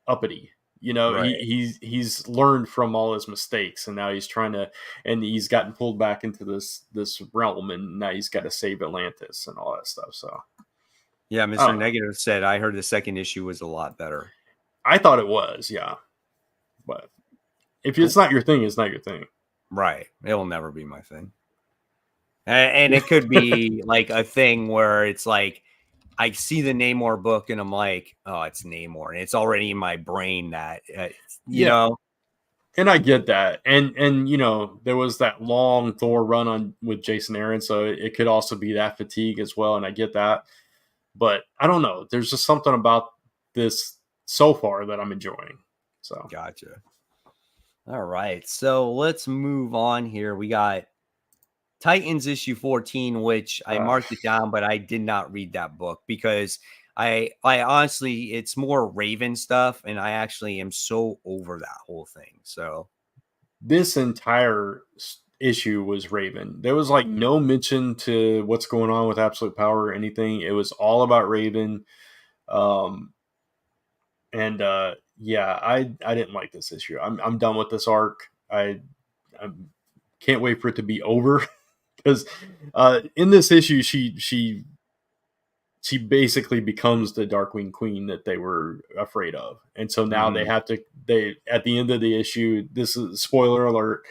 S2: uppity. Right. He's learned from all his mistakes, and now he's he's gotten pulled back into this realm, and now he's got to save Atlantis and all that stuff. So
S1: yeah, Mr. Negative said I heard the second issue was a lot better.
S2: I thought it was, yeah. But if it's not your thing, it's not your thing.
S1: Right. It'll never be my thing. And it could be like a thing where it's like I see the Namor book and I'm like, oh, it's Namor. And it's already in my brain that, you know.
S2: And I get that. And there was that long Thor run with Jason Aaron. So it could also be that fatigue as well. And I get that. But I don't know. There's just something about this so far that I'm enjoying. So
S1: gotcha. All right. So let's move on here. We got Titans issue 14, which I marked it down, but I did not read that book because I honestly, it's more Raven stuff, and I actually am so over that whole thing. So
S2: this entire issue was Raven. There was like no mention to what's going on with Absolute Power or anything. It was all about Raven. I didn't like this issue. I'm done with this arc. I can't wait for it to be over. Because in this issue, she basically becomes the Darkwing Queen that they were afraid of, and so now they at the end of the issue. This is spoiler alert,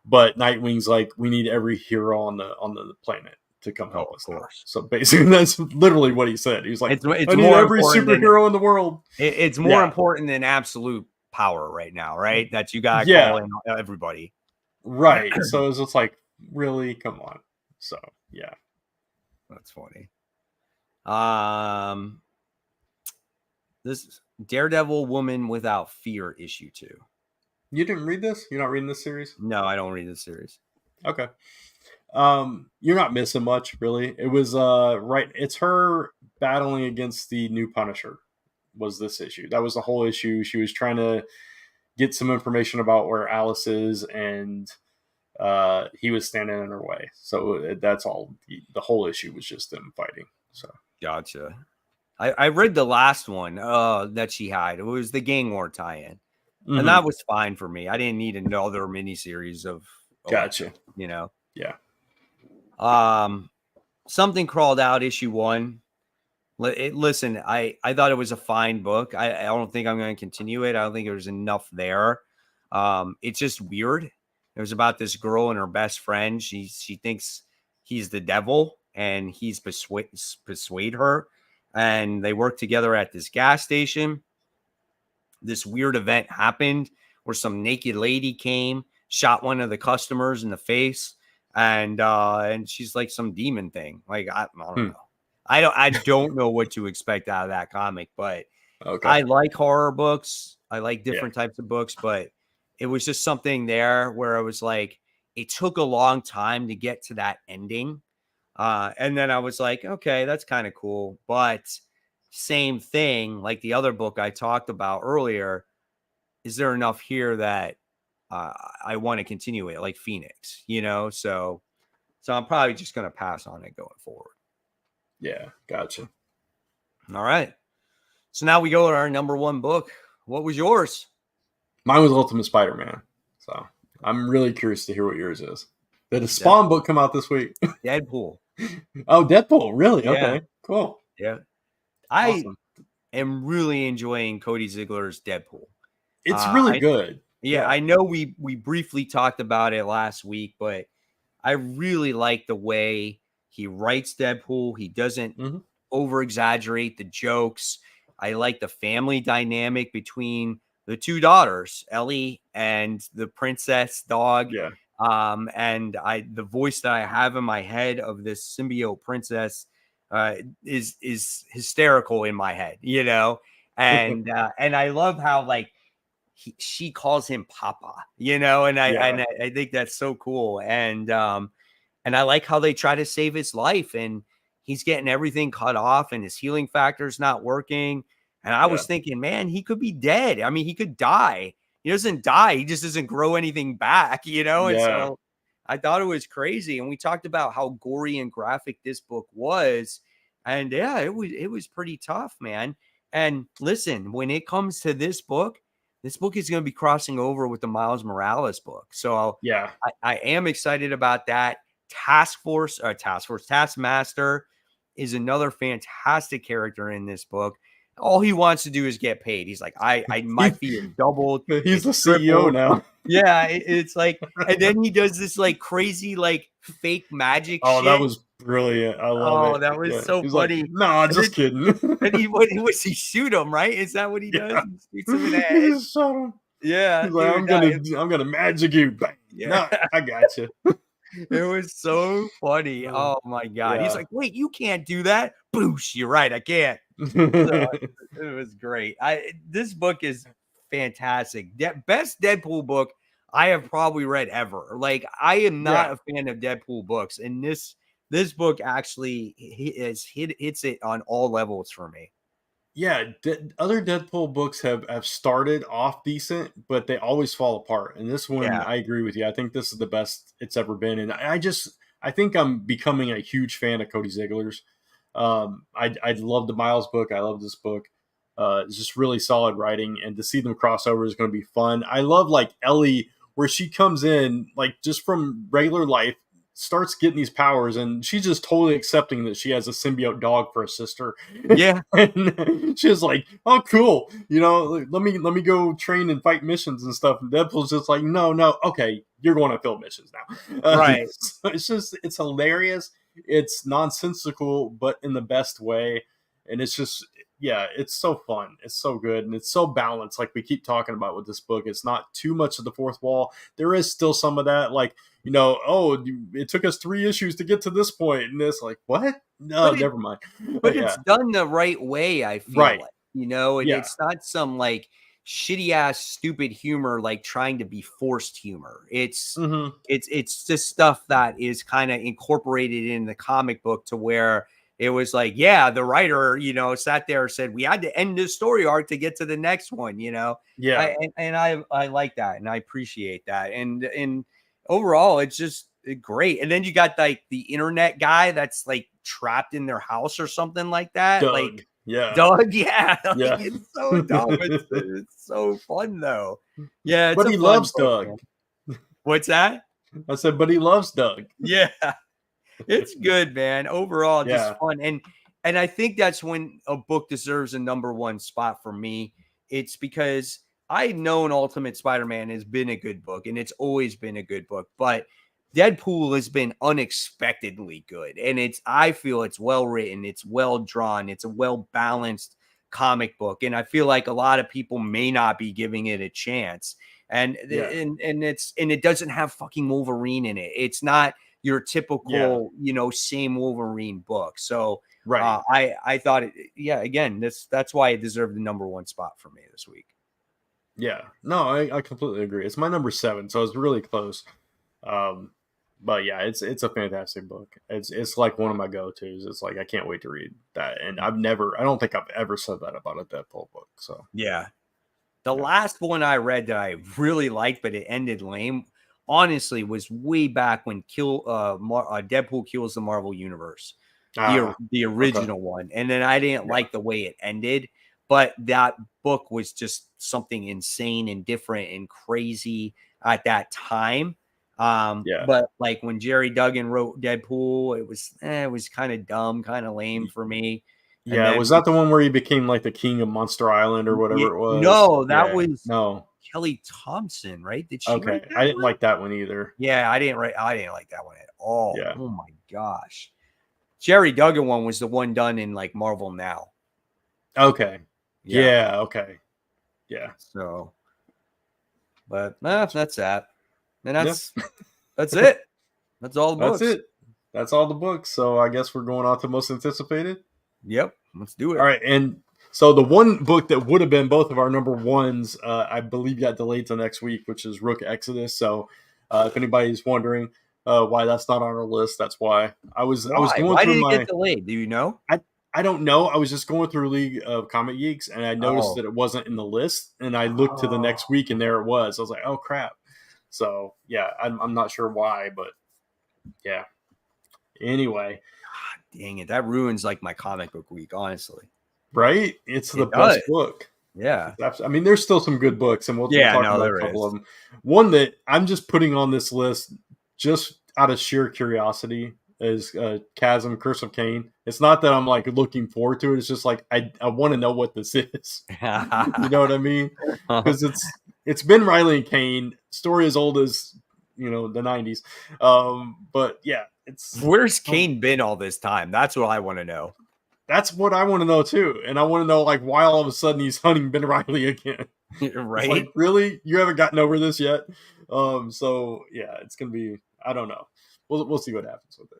S2: but Nightwing's like, we need every hero on the planet to come help us. So basically, that's literally what he said. He was like, I need every superhero in the world.
S1: It's more important than Absolute Power right now, right? That you got to call in everybody,
S2: right? So it's just like, really, come on. So yeah,
S1: that's funny. This Daredevil Woman Without Fear issue 2.
S2: You didn't read this? You're not reading this series?
S1: No, I don't read this series.
S2: Okay. You're not missing much, really. It was it's her battling against the new Punisher was this issue. That was the whole issue. She was trying to get some information about where Alice is, and he was standing in her way. So that's all. The whole issue was just them fighting. So
S1: gotcha. I read the last one that she had. It was the Gang War tie-in, and that was fine for me. I didn't need another miniseries of
S2: gotcha.
S1: Yeah. Something Crawled Out issue 1. Listen, I thought it was a fine book. I don't think I'm going to continue it. I don't think there's enough there. It's just weird. It was about this girl and her best friend. She thinks he's the devil, and he's persuade her, and they work together at this gas station. This weird event happened where some naked lady came, shot one of the customers in the face, and she's like some demon thing. Like I don't know. I don't know what to expect out of that comic, but
S2: Okay.
S1: I like horror books. I like
S2: Yeah.
S1: different types of books, but it was just something there where I was like, it took a long time to get to that ending. And then I was like, okay, that's kind of cool. But same thing, like the other book I talked about earlier, is there enough here that I want to continue it, like Phoenix, so I'm probably just going to pass on it going forward.
S2: Yeah. Gotcha.
S1: All right. So now we go to our number one book. What was yours?
S2: Mine was Ultimate Spider-Man. So I'm really curious to hear what yours is. Did a Spawn
S1: Deadpool.
S2: book come out this week?
S1: Deadpool.
S2: Oh, Deadpool. Really?
S1: Yeah.
S2: Okay. Cool.
S1: Yeah. I
S2: Awesome.
S1: am really enjoying Cody Ziegler's Deadpool.
S2: It's really
S1: I
S2: good.
S1: Yeah, I know we briefly talked about it last week, but I really like the way he writes Deadpool. He doesn't
S2: Mm-hmm.
S1: over exaggerate the jokes. I like the family dynamic between the two daughters, Ellie and the princess dog.
S2: Yeah.
S1: And the voice that I have in my head of this symbiote princess is hysterical in my head, and I love how like she calls him Papa, and
S2: Yeah.
S1: I think that's so cool. And I like how they try to save his life, and he's getting everything cut off, and his healing factor's not working. And I
S2: Yeah.
S1: was thinking, man, he could be dead. I mean, he could die. He doesn't die. He just doesn't grow anything back, And
S2: Yeah.
S1: so I thought it was crazy. And we talked about how gory and graphic this book was. And yeah, it was pretty tough, man. And listen, when it comes to this book is going to be crossing over with the Miles Morales book. So
S2: Yeah.
S1: I am excited about that. Taskmaster is another fantastic character in this book. All he wants to do is get paid. He's like, my fee is doubled.
S2: He's
S1: It's
S2: the CEO
S1: tripled.
S2: now.
S1: Yeah, it's like, and then he does this like crazy, like fake magic
S2: Oh, that
S1: shit.
S2: was brilliant. I love
S1: Oh,
S2: it.
S1: that was
S2: Yeah.
S1: so
S2: He's like,
S1: funny.
S2: nah,
S1: And
S2: just kidding.
S1: what was he shoot him, right? Is that what he does?
S2: Yeah.
S1: He shoots him in the
S2: He
S1: head.
S2: just shot him.
S1: Yeah,
S2: He's like,
S1: dude.
S2: I'm gonna magic you. Bang.
S1: Yeah.
S2: No, I got you.
S1: It was so funny. Oh my God. He's
S2: Yeah.
S1: like, wait, you can't do that. Boosh, you're right. I can't. So it was great. This book is fantastic. Best Deadpool book I have probably read ever. Like, I am not
S2: Yeah.
S1: a fan of Deadpool books, and this book actually hits it on all levels for me.
S2: Yeah, other Deadpool books have started off decent, but they always fall apart. And this one,
S1: Yeah.
S2: I agree with you. I think this is the best it's ever been. And I think I'm becoming a huge fan of Cody Ziegler's. I love the Miles book. I love this book. It's just really solid writing, and to see them cross over is going to be fun. I love like Ellie, where she comes in like just from regular life, starts getting these powers, and she's just totally accepting that she has a symbiote dog for a sister.
S1: Yeah.
S2: And she's like, "Oh, cool, let me go train and fight missions and stuff." And Deadpool's just like, "No, okay, you're going to fill missions now."
S1: Right.
S2: So it's hilarious. It's nonsensical, but in the best way, and it's just. Yeah, it's so fun. It's so good, and it's so balanced. Like we keep talking about with this book, it's not too much of the fourth wall. There is still some of that, like it took us 3 issues to get to this point, and it's like, what? No, never mind.
S1: But
S2: Yeah,
S1: it's done the right way, I feel
S2: right.
S1: like, and
S2: Yeah,
S1: it's not some like shitty ass stupid humor like trying to be forced humor. It's
S2: mm-hmm.
S1: it's just stuff that is kind of incorporated in the comic book to where it was like, yeah, the writer, sat there and said we had to end this story arc to get to the next one,
S2: Yeah,
S1: I like that, and I appreciate that, and overall it's just great. And then you got like the internet guy that's like trapped in their house or something like that.
S2: Doug.
S1: Like
S2: Yeah,
S1: Doug, yeah.
S2: yeah.
S1: It's so dumb. It's so fun though. Yeah, it's
S2: But
S1: a
S2: he
S1: fun
S2: loves
S1: book,
S2: Doug.
S1: man. What's that?
S2: I said, but he loves Doug.
S1: Yeah. It's good, man. Overall, just
S2: Yeah.
S1: fun. And I think that's when a book deserves a number one spot for me. It's because I've known Ultimate Spider-Man has been a good book, and it's always been a good book, but Deadpool has been unexpectedly good. And I feel it's well written, it's well drawn, it's a well balanced comic book. And I feel like a lot of people may not be giving it a chance. And it doesn't have fucking Wolverine in it. It's not your typical, same Wolverine book. So
S2: Right.
S1: I thought again, that's why it deserved the number one spot for me this week.
S2: Yeah. No, I completely agree. It's my number 7, so it's really close. But yeah, it's a fantastic book. It's like one of my go-tos. It's like I can't wait to read that. And I don't think I've ever said that about a Deadpool book. So
S1: yeah. The last one I read that I really liked, but it ended lame, honestly, was way back when Deadpool kills the Marvel Universe, the original one. And then I didn't like the way it ended, but that book was just something insane and different and crazy at that time. But like when Jerry Duggan wrote Deadpool, it was kind of dumb, kind of lame for me. And
S2: yeah,
S1: then,
S2: was that the one where he became like the king of Monster Island or whatever it was?
S1: No, that was Kelly Thompson, right? Did she write that
S2: I didn't like that one either.
S1: Yeah, I didn't like that one at all.
S2: Yeah.
S1: Oh my gosh. Jerry Duggan one was the one done in like Marvel Now.
S2: Okay. Yeah, okay. Yeah.
S1: So, but that's that. And that's it. That's all the books.
S2: That's it. That's all the books. So I guess we're going on to most anticipated.
S1: Yep. Let's do it.
S2: All right. And so the one book that would have been both of our number ones, I believe got delayed to next week, which is Rook Exodus. So if anybody's wondering why that's not on our list, that's why. I was going
S1: why
S2: through
S1: did it get delayed? Do you know?
S2: I don't know. I was just going through League of Comic Geeks, and I noticed that it wasn't in the list. And I looked to the next week, and there it was. I was like, oh, crap. So, yeah, I'm not sure why, but yeah. Anyway.
S1: God dang it. That ruins like my comic book week, honestly.
S2: Right? It's the best book.
S1: Yeah.
S2: I mean, there's still some good books, and we'll talk about a couple of them. One that I'm just putting on this list just out of sheer curiosity is Chasm, Curse of Cain. It's not that I'm like looking forward to it. It's just like I want to know what this is. You know what I mean? Because it's been Riley and Kane, story as old as the 90s. But yeah,
S1: where's Kane been all this time? That's what I want to know.
S2: That's what I want to know too, and I want to know like why all of a sudden he's hunting Ben Riley again.
S1: Right?
S2: Like, really, you haven't gotten over this yet? So yeah, it's gonna be. I don't know. We'll see what happens with it.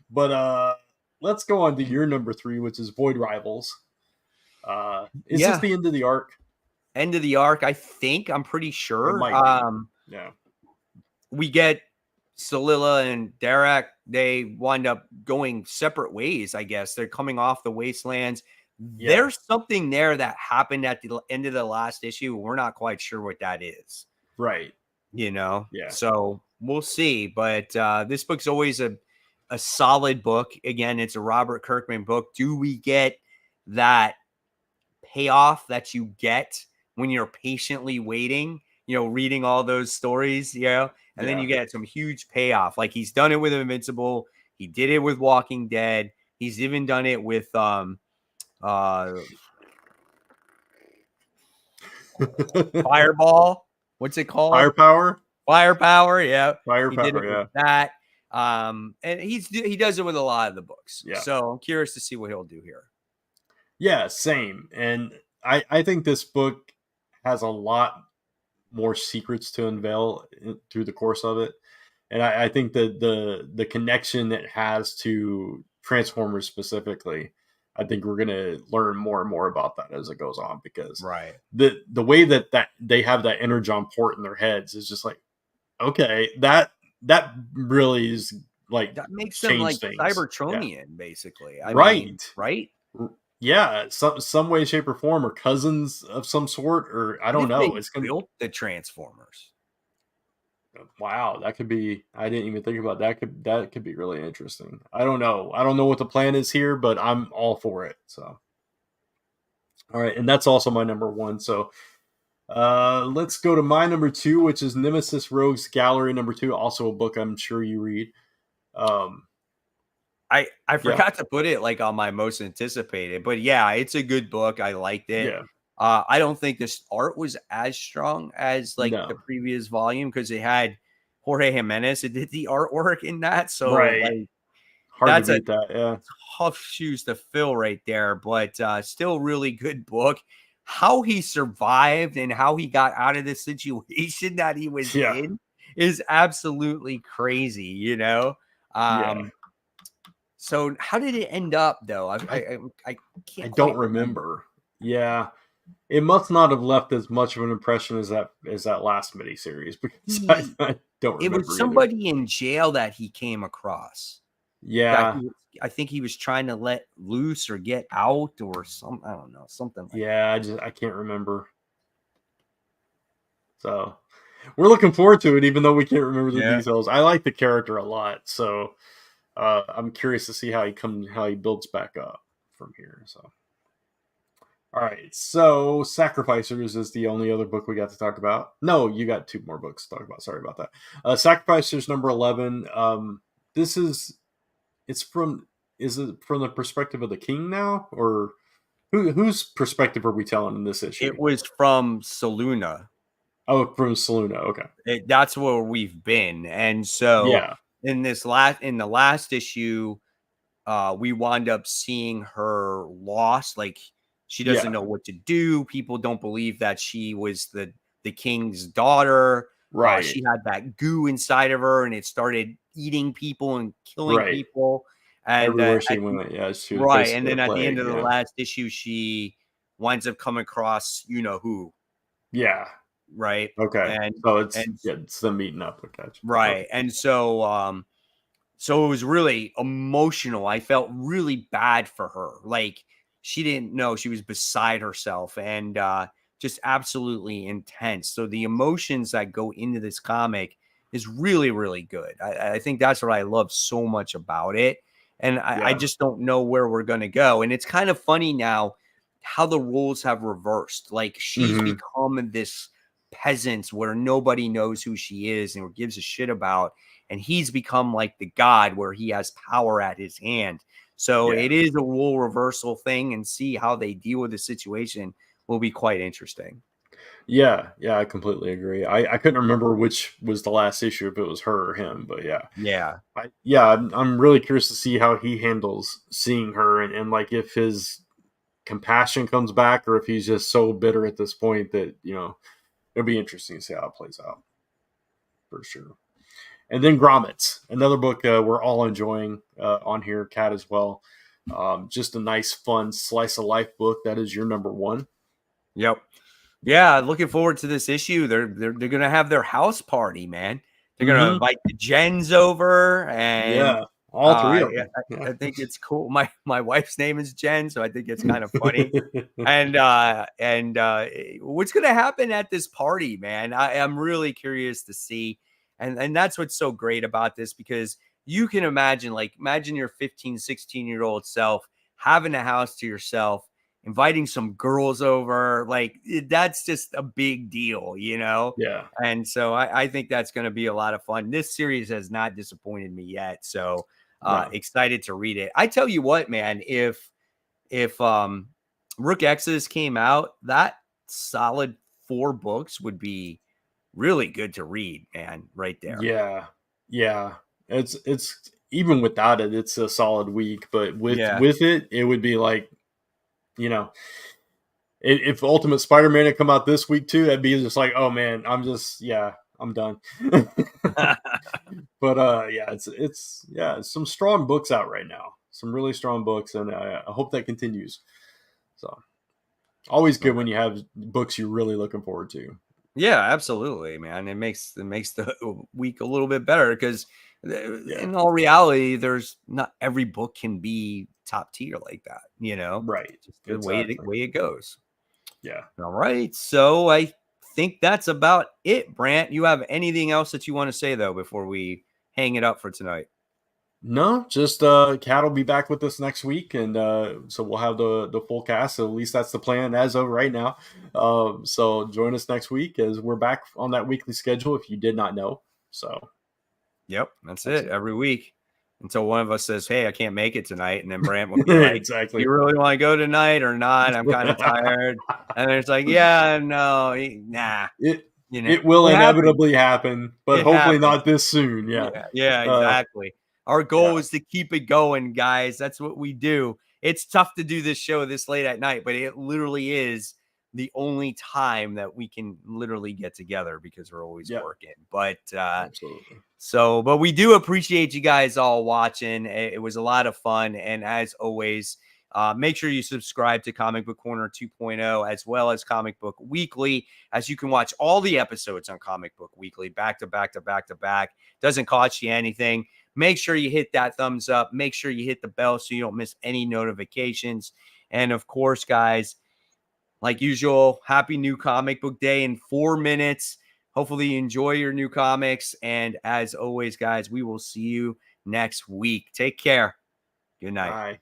S2: But let's go on to your number 3, which is Void Rivals. Is this the end of the arc?
S1: End of the arc, I think. I'm pretty sure.
S2: Yeah.
S1: We get Solila and Derek. They wind up going separate ways, I guess. They're coming off the Wastelands. Yeah. There's something there that happened at the end of the last issue. We're not quite sure what that is.
S2: Right.
S1: Yeah. So we'll see. But this book's always a solid book. Again, it's a Robert Kirkman book. Do we get that payoff that you get when you're patiently waiting, reading all those stories, and then you get some huge payoff. Like he's done it with Invincible. He did it with Walking Dead. He's even done it with Fireball. What's it called? Firepower. Yeah.
S2: Firepower.
S1: He did it with that. And he does it with a lot of the books.
S2: Yeah.
S1: So I'm curious to see what he'll do here.
S2: Yeah, same. And I think this book has a lot more secrets to unveil through the course of it. And I think that the connection it has to Transformers specifically, I think we're going to learn more and more about that as it goes on, because the way that they have that Energon port in their heads is just like, okay, that really is like,
S1: that makes them like things. Cybertronian, basically. I mean, right?
S2: Yeah, some way, shape, or form, or cousins of some sort, or I don't know. It's
S1: built the Transformers.
S2: Wow, that could be. I didn't even think about that. That could be really interesting. I don't know. I don't know what the plan is here, but I'm all for it. So, all right, and that's also my number 1. So, let's go to my number 2, which is Nemesis Rogues Gallery number 2. Also a book I'm sure you read.
S1: I forgot to put it like on my most anticipated, but yeah, it's a good book. I liked it.
S2: Yeah.
S1: I don't think this art was as strong as like the previous volume, because it had Jorge Jimenez. It did the artwork in that. So like,
S2: hard to beat that. Yeah.
S1: Tough shoes to fill right there, but still really good book. How he survived and how he got out of the situation that he was in is absolutely crazy, So how did it end up though? I
S2: I
S1: can't
S2: don't
S1: quite remember.
S2: remember. Yeah, it must not have left as much of an impression as that last miniseries because
S1: He
S2: I don't
S1: It was
S2: remember either.
S1: somebody in jail that he came across. That
S2: Yeah,
S1: I think he was trying to let loose or get out or I don't know, something like that.
S2: yeah, I can't remember. So we're looking forward to it, even though we can't remember the
S1: Yeah.
S2: details. I like the character a lot, so I'm curious to see how he builds back up from here. So, all right, so Sacrificers is the only other book we got to talk about. No, you got two more books to talk about. Sorry about that. Sacrificers number 11. This is it's from is it from the perspective of the king now, or whose perspective are we telling in this issue?
S1: It was from Saluna.
S2: Oh, from Saluna. Okay.
S1: That's where we've been. And so
S2: Yeah.
S1: in the last issue, we wound up seeing her lost. Like she doesn't
S2: Yeah.
S1: know what to do. People don't believe that she was the king's daughter.
S2: Right.
S1: She had that goo inside of her, and it started eating people and killing
S2: Right.
S1: people. And
S2: Everywhere she went, yeah, she was
S1: right, and
S2: basically a
S1: then at the end
S2: plague.
S1: of the
S2: Yeah.
S1: last issue, she winds up coming across you know who,
S2: Yeah.
S1: right?
S2: Okay.
S1: And
S2: So
S1: and
S2: it's them meeting up. Okay. Okay.
S1: right, and so it was really emotional. I felt really bad for her. Like she didn't know she was beside herself and just absolutely intense. So the emotions that go into this comic is really, really good. I think that's what I love so much about it. And I
S2: Yeah.
S1: just don't know where we're going to go. And it's kind of funny now how the roles have reversed. Like she's
S2: Hmm.
S1: become this peasant where nobody knows who she is and gives a shit about, and he's become like the god where he has power at his hand. So
S2: Yeah.
S1: it is a role reversal thing, and see how they deal with the situation will be quite interesting.
S2: Yeah. Yeah. I completely agree. I couldn't remember which was the last issue, if it was her or him, but yeah.
S1: Yeah.
S2: I'm really curious to see how he handles seeing her, and like if his compassion comes back or if he's just so bitter at this point that, it'll be interesting to see how it plays out for sure. And then Grommets, another book we're all enjoying on here, Cat as well. Just a nice, fun slice of life book. That is your number one.
S1: Yep. Yeah, looking forward to this issue. They're gonna have their house party, man. They're gonna
S2: Mm-hmm.
S1: invite the Jens over, and
S2: Yeah, all three of
S1: yeah,
S2: them. Yeah.
S1: I think it's cool. My wife's name is Jen, so I think it's kind of funny. And what's gonna happen at this party, man? I am really curious to see. And that's what's so great about this, because you can imagine your 15, 16-year-old self having a house to yourself, inviting some girls over. Like that's just a big deal, you know?
S2: Yeah.
S1: And so I think that's going to be a lot of fun. This series has not disappointed me yet. So
S2: No.
S1: excited to read it. I tell you what, man, if Rook X's came out, that solid 4 books would be really good to read, man, right there.
S2: Yeah. Yeah. It's even without it, it's a solid week. But with
S1: Yeah.
S2: with it, it would be like, you know, if Ultimate Spider-Man had come out this week too, that'd be just like, oh man, I'm done. But yeah, it's some strong books out right now, some really strong books, and I hope that continues. So always good when you have books you're really looking forward to.
S1: Yeah, absolutely, man. It makes the week a little bit better, because
S2: Yeah,
S1: in all reality, there's not every book can be top tier like that, you know,
S2: right,
S1: just the
S2: exactly.
S1: way it goes.
S2: Yeah.
S1: All right. So I think that's about it, Brant. You have anything else that you want to say though before we hang it up for tonight?
S2: No, just Kat will be back with us next week, and so we'll have the full cast. So at least that's the plan as of right now. So join us next week as we're back on that weekly schedule. If you did not know, so
S1: Yep, that's
S2: that's
S1: it.
S2: it.
S1: Every week until one of us says, "Hey, I can't make it tonight," and then Brant will be like,
S2: Exactly.
S1: "You really want to go tonight or not? I'm kind of tired." And then it's like, "Yeah, no, nah."
S2: it
S1: You know,
S2: it will
S1: it happens.
S2: inevitably happen, but
S1: It
S2: hopefully
S1: happens.
S2: not this soon. Yeah.
S1: Yeah, yeah,
S2: Uh,
S1: exactly. Our goal
S2: yeah.
S1: is to keep it going, guys. That's what we do. It's tough to do this show this late at night, but it literally is the only time that we can literally get together because we're always working. But
S2: absolutely.
S1: but we do appreciate you guys all watching. It was a lot of fun. And as always, make sure you subscribe to Comic Book Corner 2.0 as well as Comic Book Weekly, as you can watch all the episodes on Comic Book Weekly back to back to back to back. Doesn't cost you anything. Make sure you hit that thumbs up. Make sure you hit the bell so you don't miss any notifications. And of course, guys, like usual, happy new comic book day in 4 minutes. Hopefully you enjoy your new comics. And as always, guys, we will see you next week. Take care. Good night.
S2: Bye.